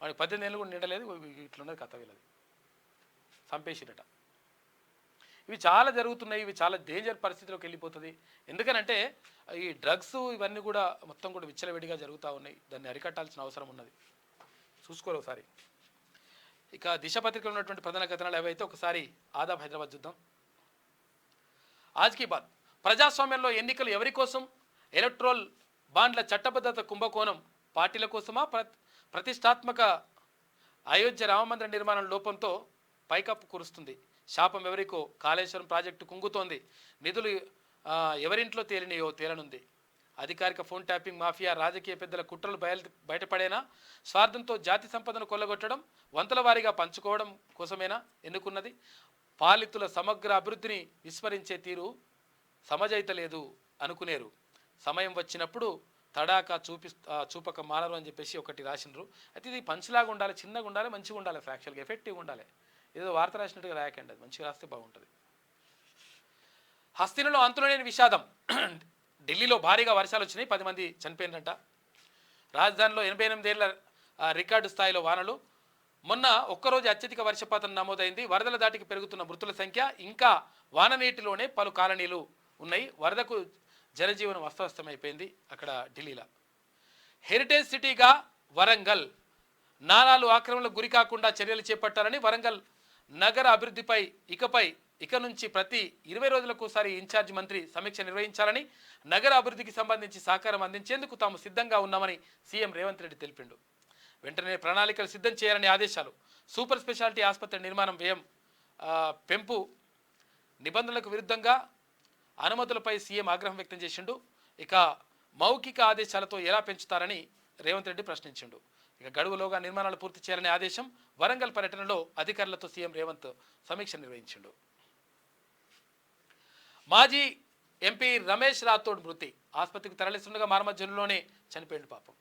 వాడికి 18 ఏళ్ళు కూడా నిండలేదు. ఇట్లున్నది కథ వీళ్ళది. చంపేసిరట. ఇవి చాలా జరుగుతున్నాయి. ఇవి చాలా డేంజర్ పరిస్థితిలోకి వెళ్ళిపోతుంది. ఎందుకనంటే ఈ డ్రగ్స్ ఇవన్నీ కూడా మొత్తం కూడా విచ్చలవిడిగా జరుగుతూ ఉన్నాయి. దాన్ని అరికట్టాల్సిన అవసరం ఉన్నది. చూసుకోరు ఒకసారి. ఇక దిశ పత్రికలో ఉన్నటువంటి ప్రధాన కథనాలు ఏవైతే ఒకసారి ఆదాబ్ హైదరాబాద్ చూద్దాం. ఆజ్ కీ బాత్. ప్రజాస్వామ్యంలో ఎన్నికలు ఎవరి కోసం? ఎలక్ట్రోల్ బాండ్ల చట్టబద్ధత కుంభకోణం పార్టీల కోసమా? ప్రతిష్టాత్మక అయోధ్య రామమందిర నిర్మాణం లోపంతో పైకప్పు కురుస్తుంది. శాపం ఎవరికో? కాళేశ్వరం ప్రాజెక్టు కుంగుతోంది. నిధులు ఎవరింట్లో తేలనుంది. అధికారిక ఫోన్ ట్యాపింగ్ మాఫియా రాజకీయ పెద్దల కుట్రలు బయటపడేనా? స్వార్థంతో జాతి సంపదను కొల్లగొట్టడం, వంతుల వారీగా పంచుకోవడం కోసమేనా ఎన్నుకున్నది? పాలితుల సమగ్ర అభివృద్ధిని విస్మరించే తీరు సమజైతలేదు అనుకునేరు. సమయం వచ్చినప్పుడు తడాకా చూపక మానరు అని చెప్పేసి ఒకటి రాసినరు. అయితే ఇది పంచులాగా ఉండాలి, చిన్నగా ఉండాలి, మంచిగా ఉండాలి, యాక్చువల్గా ఎఫెక్టివ్గా ఉండాలి. ఏదో వార్త రాసినట్టుగా రాయకండి, అది మంచిగా రాస్తే బాగుంటుంది. హస్తినలో అంతులేని విషాదం. ఢిల్లీలో భారీగా వర్షాలు వచ్చినాయి, 10 మంది చనిపోయినరంట. రాజధానిలో 88 ఏళ్ల రికార్డు స్థాయిలో వానలు. మొన్న ఒక్కరోజు అత్యధిక వర్షపాతం నమోదైంది. వరదల దాటికి పెరుగుతున్న మృతుల సంఖ్య. ఇంకా వాన నీటిలోనే పలు కాలనీలు ఉన్నాయి. వరదకు జనజీవనం అస్తవ్యస్తమైపోయింది అక్కడ ఢిల్లీలో. హెరిటేజ్ సిటీగా వరంగల్. నాలాలు ఆక్రమణలకు గురి కాకుండా చర్యలు చేపట్టాలని వరంగల్ నగర అభివృద్ధిపై ఇక నుంచి ప్రతి 20 రోజులకు ఒకసారి ఇన్ఛార్జ్ మంత్రి సమీక్ష నిర్వహించాలని, నగర అభివృద్ధికి సంబంధించి సహకారం అందించేందుకు తాము సిద్ధంగా ఉన్నామని సీఎం రేవంత్ రెడ్డి తెలిపిండు. వెంటనే ప్రణాళికలు సిద్ధం చేయాలని ఆదేశాలు. సూపర్ స్పెషాలిటీ ఆసుపత్రి నిర్మాణం వ్యయం పెంపు నిబంధనలకు విరుద్ధంగా అనుమతులపై సీఎం ఆగ్రహం వ్యక్తం చేసిండు. ఇక మౌఖిక ఆదేశాలతో ఎలా పెంచుతారని రేవంత్ రెడ్డి ప్రశ్నించిండు. ఇక గడువులోగా నిర్మాణాలు పూర్తి చేయాలనే ఆదేశం. వరంగల్ పర్యటనలో అధికారులతో సీఎం రేవంత్ సమీక్ష నిర్వహించిండు. మాజీ ఎంపీ రమేష్ రాథోడ్ మృతి. ఆసుపత్రికి తరలిస్తుండగా మార్మధ్యంలోనే చనిపోయింది పాపం.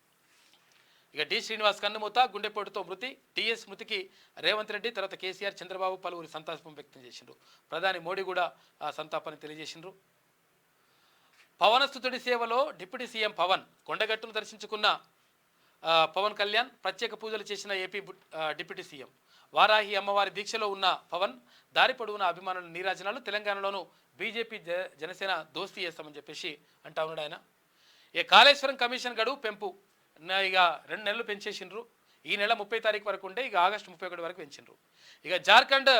ఇక డి శ్రీనివాస్ కన్నుమూత, గుండెపోటుతో మృతి. టీఎస్ మృతికి రేవంత్ రెడ్డి, తర్వాత కేసీఆర్, చంద్రబాబు పలువురు సంతాపం వ్యక్తం చేసిండ్రు. ప్రధాని మోడీ కూడా ఆ సంతాపాన్ని తెలియజేసిండ్రు. పవనస్తుతుడి సేవలో డిప్యూటీ సీఎం పవన్. కొండగట్టును దర్శించుకున్న పవన్ కళ్యాణ్, ప్రత్యేక పూజలు చేసిన ఏపీ డిప్యూటీ సీఎం. వారాహి అమ్మవారి దీక్షలో ఉన్న పవన్ దారి పొడవున అభిమానుల నీరాజనాలు. తెలంగాణలోనూ బీజేపీ జనసేన దోస్తీ చేస్తామని చెప్పేసి అంటా ఉన్నాడు ఆయన. ఇక కాళేశ్వరం కమిషన్ గడువు పెంపు ఇక 2 నెలలు పెంచేసిండ్రు. ఈ నెల 30 తారీఖు వరకు ఉంటే ఇక ఆగస్టు 31 వరకు పెంచిండ్రు. ఇక జార్ఖండ్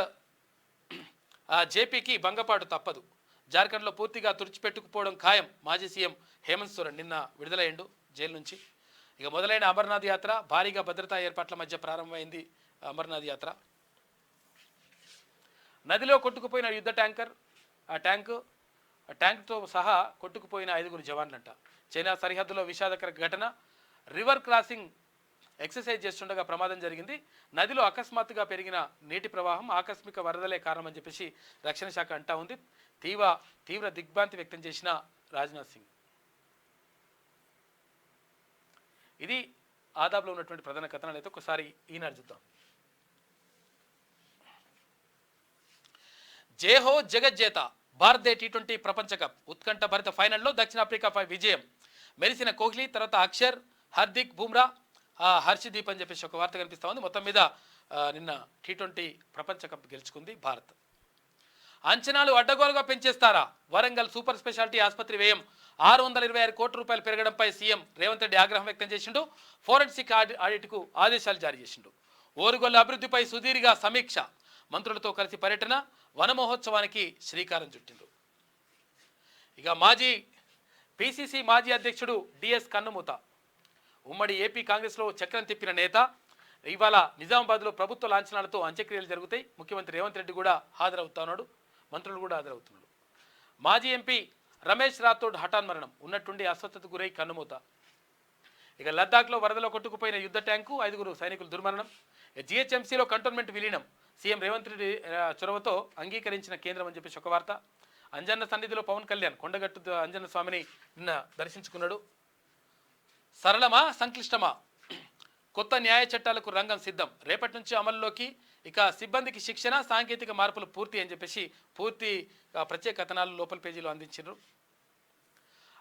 జేపీకి భంగపాటు తప్పదు. జార్ఖండ్లో పూర్తిగా తుడిచిపెట్టుకుపోవడం ఖాయం. మాజీ సీఎం హేమంత్ సోరెన్ నిన్న విడుదలయ్యిండు జైలు నుంచి. ఇక మొదలైన అమర్నాథ్ యాత్ర. భారీగా భద్రతా ఏర్పాట్ల మధ్య ప్రారంభమైంది అమర్నాథ్ యాత్ర. నదిలో కొట్టుకుపోయిన యుద్ధ ట్యాంకర్. ఆ ట్యాంక్తో సహా కొట్టుకుపోయిన 5 జవాన్లంట. చైనా సరిహద్దులో విషాదకర ఘటన. రివర్ క్రాసింగ్ ఎక్సర్సైజ్ చేస్తుండగా ప్రమాదం జరిగింది. నదిలో అకస్మాత్తుగా పెరిగిన నీటి ప్రవాహం ఆకస్మిక వరదలే కారణమని చెప్పేసి రక్షణ శాఖ అంటా ఉంది. తీవ్ర దిగ్భ్రాంతి వ్యక్తం చేసిన రాజ్నాథ్ సింగ్. ఇది ఆదాబ్లో ఉన్నటువంటి ప్రధాన కథనాలు. అయితే ఒకసారి ఈనాడు చూద్దాం. జేహో జగజ్జేత. భారత్ టీ20 ప్రపంచ కప్ ఉత్కంఠ భరిత ఫైనల్లో దక్షిణాఫ్రికాపై విజయం. మెరిసిన కోహ్లీ, తర్వాత అక్షర్, హార్దిక్, బుమ్రా, హర్షదీప్ అని చెప్పేసి ఒక వార్త కనిపిస్తూ ఉంది. మొత్తం మీద నిన్న టీ20 ప్రపంచ కప్ గెలుచుకుంది భారత్. అంచనాలు అడ్డగోలుగా పెంచేస్తారా? వరంగల్ సూపర్ స్పెషాలిటీ ఆసుపత్రి వ్యయం 626 కోట్ల రూపాయలు పెరగడంపై సీఎం రేవంత్ రెడ్డి ఆగ్రహం వ్యక్తం చేసిండు. ఫోరెన్సిక్ ఆడిట్కు ఆదేశాలు జారీ చేసిండు. ఓరుగొల్ల అభివృద్ధిపై సుదీర్ఘ సమీక్ష. మంత్రులతో కలిసి పర్యటన. వన మహోత్సవానికి శ్రీకారం చుట్టిండు. ఇక పిసిసి మాజీ అధ్యక్షుడు డిఎస్ కన్నుమూత. ఉమ్మడి ఏపీ కాంగ్రెస్లో చక్రం తిప్పిన నేత. ఇవాళ నిజామాబాద్లో ప్రభుత్వ లాంఛనాలతో అంత్యక్రియలు జరుగుతాయి. ముఖ్యమంత్రి రేవంత్ రెడ్డి కూడా హాజరవుతున్నాడు. మంత్రులు కూడా హాజరవుతున్నారు. మాజీ ఎంపీ రమేష్ రాథోడ్ హఠాన్ మరణం. ఉన్నట్టుండి అస్వస్థతకు గురై కన్నుమూత. ఇక లద్దాఖ్లో వరదలో కొట్టుకుపోయిన యుద్ధ ట్యాంకు. 5 సైనికులు దుర్మరణం. జిహెచ్ఎంసీలో కంటోన్మెంట్ విలీనం. సీఎం రేవంత్ రెడ్డి చొరవతో అంగీకరించిన కేంద్రం అని చెప్పేసి ఒక వార్త. అంజన్న సన్నిధిలో పవన్ కళ్యాణ్ కొండగట్టు అంజన్న స్వామిని నిన్న దర్శించుకున్నాడు. సరళమా సంక్లిష్టమా? కొత్త న్యాయ చట్టాలకు రంగం సిద్ధం. రేపటి నుంచి అమల్లోకి. ఇక సిబ్బందికి శిక్షణ, సాంకేతిక మార్పులు పూర్తి అని చెప్పేసి పూర్తి ప్రత్యేక కథనాలు లోపల పేజీలో అందించారు.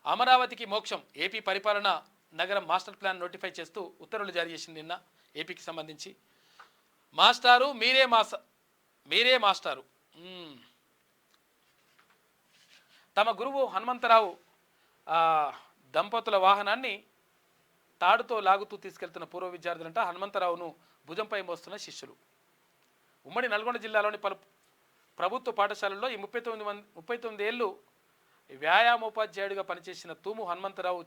అమరావతికి మోక్షం. ఏపీ పరిపాలన నగరం మాస్టర్ ప్లాన్ నోటిఫై చేస్తూ ఉత్తర్వులు జారీ చేసింది నిన్న ఏపీకి సంబంధించి. మాస్టారు మీరే మాస్టారు. తమ గురువు హనుమంతరావు దంపతుల వాహనాన్ని తాడుతో లాగుతూ తీసుకెళ్తున్న పూర్వ విద్యార్థులంట హనుమంతరావును భుజంపై మోస్తున్న శిష్యులు. ఉమ్మడి నల్గొండ జిల్లాలోని పలు ప్రభుత్వ పాఠశాలల్లో ఈ 39 ఏళ్ళు వ్యాయామోపాధ్యాయుడిగా పనిచేసిన తూము హనుమంతరావు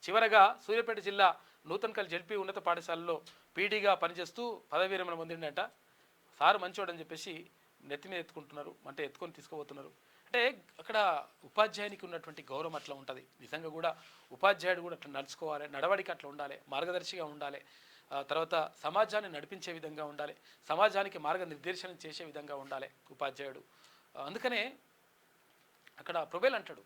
చివరగా సూర్యాపేట జిల్లా నూతన్కల్ జెడ్పీ ఉన్నత పాఠశాలలో పీడీగా పనిచేస్తూ పదవీ విరమణ పొందిండంట. సారు మంచోడని చెప్పేసి నెత్తి మీద ఎత్తుకుంటున్నారు, అంటే ఎత్తుకొని తీసుకుపోతున్నారు. అంటే అక్కడ ఉపాధ్యాయునికి ఉన్నటువంటి గౌరవం అట్లా ఉంటుంది. నిజంగా కూడా ఉపాధ్యాయుడు కూడా అట్లా నడుచుకోవాలి, నడవడికి అట్లా ఉండాలి, మార్గదర్శిగా ఉండాలి. తర్వాత సమాజాన్ని నడిపించే విధంగా ఉండాలి, సమాజానికి మార్గనిర్దేశనం చేసే విధంగా ఉండాలి ఉపాధ్యాయుడు. అందుకనే అక్కడ ప్రొబేల్ అంటాడు,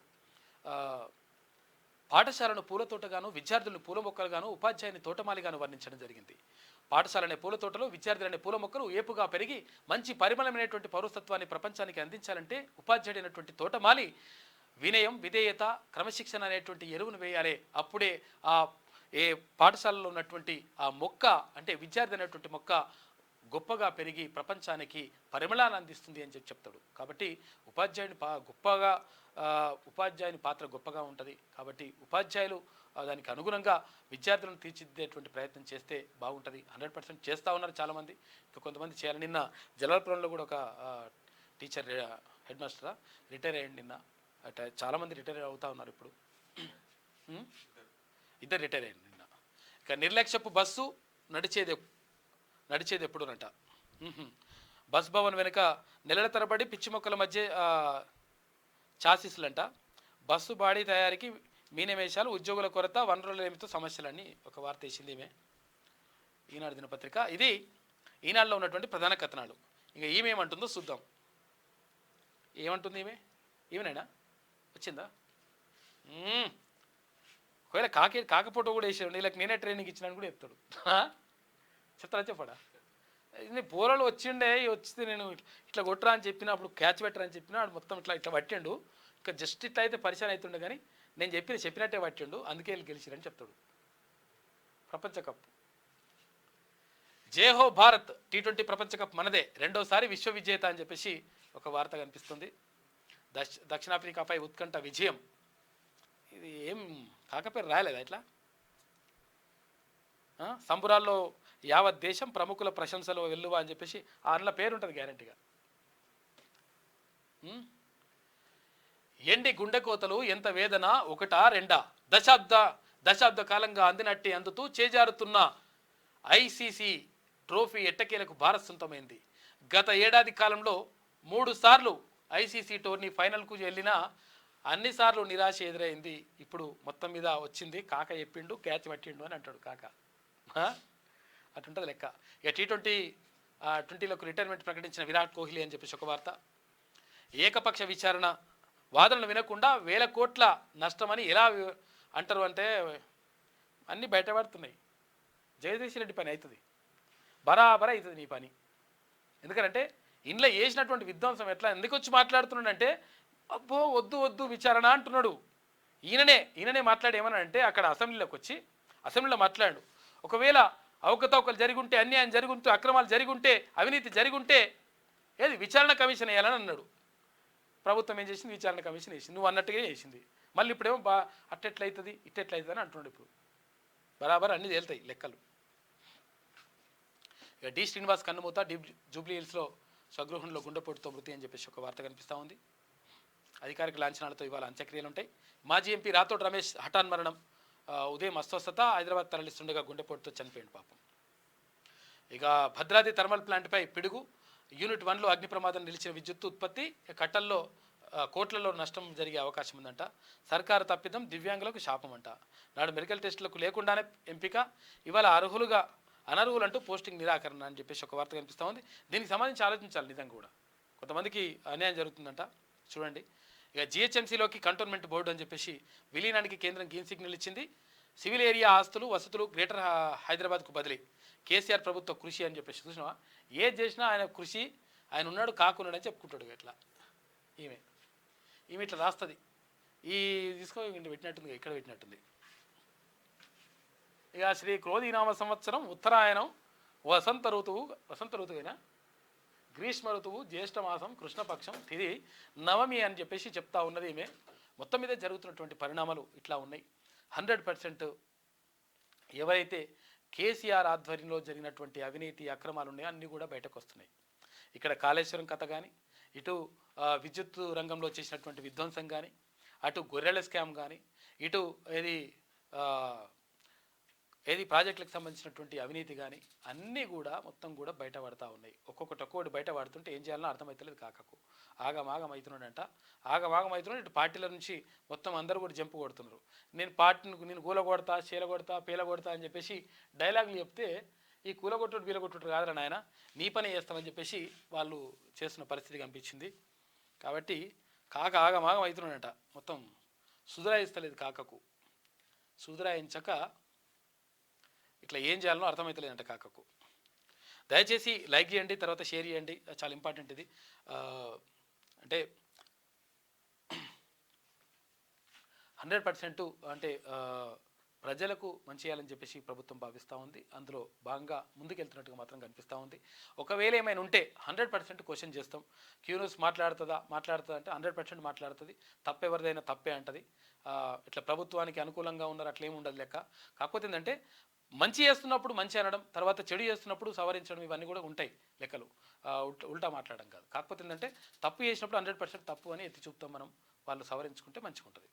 పాఠశాలను పూలతోటగాను, విద్యార్థులను పూల మొక్కలుగాను, ఉపాధ్యాయుని తోటమాలిగాను వర్ణించడం జరిగింది. పాఠశాలనే పూల తోటలు, విద్యార్థులనే పూల మొక్కలు ఏపుగా పెరిగి మంచి పరిమళమైనటువంటి పౌరసత్వాన్ని ప్రపంచానికి అందించాలంటే ఉపాధ్యాయుడు అయినటువంటి తోటమాలి వినయం, విధేయత, క్రమశిక్షణ అనేటువంటి ఎరువును వేయాలి. అప్పుడే ఏ పాఠశాలలో ఉన్నటువంటి ఆ మొక్క, అంటే విద్యార్థి అనేటువంటి మొక్క గొప్పగా పెరిగి ప్రపంచానికి పరిమళాన్ని అందిస్తుంది అని చెప్తాడు. కాబట్టి ఉపాధ్యాయుని పాత్ర గొప్పగా ఉంటుంది. కాబట్టి ఉపాధ్యాయులు దానికి అనుగుణంగా విద్యార్థులను తీర్చిదిద్దేటువంటి ప్రయత్నం చేస్తే బాగుంటుంది. 100% చేస్తూ ఉన్నారు చాలామంది, ఇంకా కొంతమంది చేయాలి. నిన్న జలాల్పురంలో కూడా ఒక టీచర్ హెడ్ మాస్టర్ రిటైర్ అయ్యండి. నిన్న చాలామంది రిటైర్ అవుతూ ఉన్నారు. ఇప్పుడు 2 రిటైర్ అయ్యింది నిన్న. ఇక నిర్లక్ష్యపు బస్సు నడిచేది ఎప్పుడునట. బస్ భవన్ వెనుక నెలల తరబడి పిచ్చి మొక్కల మధ్య చాసిస్లంట. బస్సు బాడీ తయారీకి మీనమేషాలు, ఉద్యోగుల కొరత, వనరుల ఏమితో సమస్యలన్నీ ఒక వార్త వేసింది ఈమె ఈనాడు దినపత్రిక. ఇది ఈనాడులో ఉన్నటువంటి ప్రధాన కథనాలు. ఇంకా ఈమె ఏమంటుందో చూద్దాం. ఏమంటుంది ఈమెనేనా వచ్చిందా? ఒకవేళ కాకపోతే కూడా వేసాడు వీళ్ళకి నేనే ట్రైనింగ్ ఇచ్చినాను కూడా చెప్తాడు. చెప్తారా చెప్పడా? నేను పోరాలు వచ్చిండే వచ్చింది నేను ఇట్లా కొట్టరా అని చెప్పిన అప్పుడు క్యాచ్ పెట్టరా అని చెప్పినా వాడు మొత్తం ఇట్లా పట్టిండు. ఇంకా జస్ట్ ఇట్లా అయితే పరిచయం అవుతుండే కానీ నేను చెప్పినట్టే పట్టిండు, అందుకే వీళ్ళు గెలిచిరని చెప్తాడు. ప్రపంచ కప్ జేహో భారత్ T20 ప్రపంచ కప్ మనదే, రెండోసారి విశ్వ విజేత అని చెప్పేసి ఒక వార్త కనిపిస్తుంది. దక్షిణాఫ్రికాపై ఉత్కంఠ విజయం. ఇది ఏం కాకపోతే రాయలేదా ఇట్లా? సంబురాల్లో యావత్ దేశం ప్రముఖుల ప్రశంసలు వెల్లువా అని చెప్పేసి ఆరుల పేరు ఉంటుంది గ్యారంటీగా. ఎండి గుండెకోతలు ఎంత వేదన ఒకటా రెండా, దశాబ్ద కాలంగా అందినట్టి అందుతూ చేజారుతున్న ICC ట్రోఫీ ఎట్టకేలకు భారత్ సొంతమైంది. గత ఏడాది కాలంలో 3 సార్లు ICC టోర్నీ ఫైనల్కు వెళ్ళినా అన్నిసార్లు నిరాశ ఎదురైంది. ఇప్పుడు మొత్తం మీద వచ్చింది. కాక చెప్పిండు, క్యాచ్ పట్టిండు అని అంటాడు కాక. అటుంటుంది లెక్క. ఇక T20 రిటైర్మెంట్ ప్రకటించిన విరాట్ కోహ్లీ అని చెప్పేసి ఒక వార్త. ఏకపక్ష విచారణ వాదనలు వినకుండా 1000 కోట్ల నష్టమని ఎలా అంటారు అంటే అన్నీ బయటపడుతున్నాయి. జగదీష్ రెడ్డి పని అవుతుంది, బరాబర్ అవుతుంది నీ పని. ఎందుకంటే ఇంట్లో వేసినటువంటి విధ్వంసం ఎట్లా ఎందుకు వచ్చి మాట్లాడుతున్నాడంటే అబ్బో వద్దు విచారణ అంటున్నాడు. ఈయననే మాట్లాడి ఏమన్నాడంటే అక్కడ అసెంబ్లీలో మాట్లాడు, ఒకవేళ అవకతవకలు జరిగుంటే, అన్యాయం జరుగుంటే, అక్రమాలు జరిగుంటే, అవినీతి జరిగుంటే ఏది విచారణ కమిషన్ వేయాలని అన్నాడు. ప్రభుత్వం ఏం చేసింది? విచారణ కమిషన్ వేసింది. నువ్వు అన్నట్టుగా చేసింది. మళ్ళీ ఇప్పుడేమో అట్టెట్లయితుంది ఇట్టెట్లయితుంది అని అంటున్నాడు. ఇప్పుడు బరాబర్ అన్నీ తేలుతాయి లెక్కలు. ఇక డి శ్రీనివాస్ కన్నుమూత, జూబ్లీ హిల్స్లో స్వగృహంలో గుండెపోటుతో మృతి అని చెప్పేసి ఒక వార్త కనిపిస్తూ ఉంది. అధికారిక లాంఛనాలతో ఇవాళ అంత్యక్రియలు ఉంటాయి. మాజీ ఎంపీ రాథోడ్ రమేష్ హఠాన్ మరణం. ఉదయం అస్వస్థత, హైదరాబాద్ తరలిస్తుండగా గుండెపోటుతో చనిపోయింది పాపం. ఇక భద్రాద్రి థర్మల్ ప్లాంట్పై పిడుగు. యూనిట్ 1లో అగ్ని ప్రమాదం, నిలిచిన విద్యుత్ ఉత్పత్తి, కట్టల్లో కోట్లలో నష్టం జరిగే అవకాశం ఉందంట. సర్కారు తప్పిదం, దివ్యాంగులకు శాపం అంట. నాడు మెడికల్ టెస్టులకు లేకుండానే ఎంపిక, ఇవాళ అనర్హులంటూ పోస్టింగ్ నిరాకరణ అని చెప్పేసి ఒక వార్త కనిపిస్తూ ఉంది. దీనికి సంబంధించి ఆలోచించాలి నిజంగా కూడా. కొంతమందికి అన్యాయం జరుగుతుందంట. చూడండి, ఇక GHMCలోకి కంటోన్మెంట్ బోర్డు అని చెప్పేసి విలీనానికి కేంద్రం గ్రీన్ సిగ్నల్ ఇచ్చింది. సివిల్ ఏరియా ఆస్తులు, వసతులు గ్రేటర్ హైదరాబాద్కు బదిలీ. కేసీఆర్ ప్రభుత్వ కృషి అని చెప్పేసి చూసినావా? ఏది చేసినా ఆయన కృషి, ఆయన ఉన్నాడు కాకున్నాడు అని చెప్పుకుంటాడు. ఇట్లా ఈమె ఇట్లా రాస్తుంది. తీసుకో పెట్టినట్టుంది, ఇక్కడ పెట్టినట్టుంది. ఇక శ్రీ క్రోధీనామ సంవత్సరం ఉత్తరాయణం, వసంత ఋతువునా, గ్రీష్మ ఋతువు, జ్యేష్ఠమాసం, కృష్ణపక్షం, తిది నవమి అని చెప్పేసి చెప్తా ఉన్నది ఈమె. మొత్తం మీద జరుగుతున్నటువంటి పరిణామాలు ఇట్లా ఉన్నాయి. 100% ఎవరైతే కేసీఆర్ ఆధ్వర్యంలో జరిగినటువంటి అవినీతి అక్రమాలు ఉన్నాయో అన్నీ కూడా బయటకు వస్తున్నాయి. ఇక్కడ కాళేశ్వరం కథ కానీ, ఇటు విద్యుత్ రంగంలో చేసినటువంటి విధ్వంసం కానీ, అటు గొర్రెల స్కామ్ కానీ, ఇటు ఏది ప్రాజెక్టులకు సంబంధించినటువంటి అవినీతి కానీ అన్నీ కూడా మొత్తం కూడా బయటపడతా ఉన్నాయి. ఒక్కొక్కటి బయటపడుతుంటే ఏం చేయాలనో అర్థమవుతలేదు కాకకు. ఆగమాగం అవుతున్నాడంట. ఇటు పార్టీల నుంచి మొత్తం అందరూ కూడా జంపు కొడుతున్నారు. నేను కూలగొడతా, చీలగొడతా, పీలగొడతా అని చెప్పేసి డైలాగులు చెప్తే ఈ కూలగొట్టుడు పీలగొట్టుడు కాదురా నాయన, నీ పని చేస్తామని చెప్పేసి వాళ్ళు చేస్తున్న పరిస్థితి కనిపించింది. కాబట్టి కాక ఆగమాగం అవుతున్నాడంట. మొత్తం సుధరాయిస్తలేదు కాకకు. సుధరాయించక ఇట్లా ఏం చేయాలనో అర్థమవుతలేదంట కాకకు. దయచేసి లైక్ చేయండి, తర్వాత షేర్ చేయండి, చాలా ఇంపార్టెంట్ ఇది. అంటే 100% అంటే ప్రజలకు మంచి చేయాలని చెప్పేసి ప్రభుత్వం భావిస్తూ ఉంది. అందులో భాగంగా ముందుకెళ్తున్నట్టుగా మాత్రం కనిపిస్తూ ఉంది. ఒకవేళ ఏమైనా ఉంటే 100% క్వశ్చన్ చేస్తాం. క్యూన్యూస్ మాట్లాడుతుందా అంటే 100% మాట్లాడుతుంది. తప్పెవరిదైనా తప్పే అంటది. ఇట్లా ప్రభుత్వానికి అనుకూలంగా ఉన్నారు అట్లేమి ఉండదు లెక్క. కాకపోతే ఏంటంటే మంచి చేస్తున్నప్పుడు మంచి అనడం, తర్వాత చెడు చేస్తున్నప్పుడు సవరించడం, ఇవన్నీ కూడా ఉంటాయి లెక్కలు. ఉల్టా మాట్లాడడం కాదు. కాకపోతే ఏంటంటే తప్పు చేసినప్పుడు 100% తప్పు అని ఎత్తి చూపుతాం మనం. వాళ్ళు సవరించుకుంటే మంచిగా ఉంటుంది.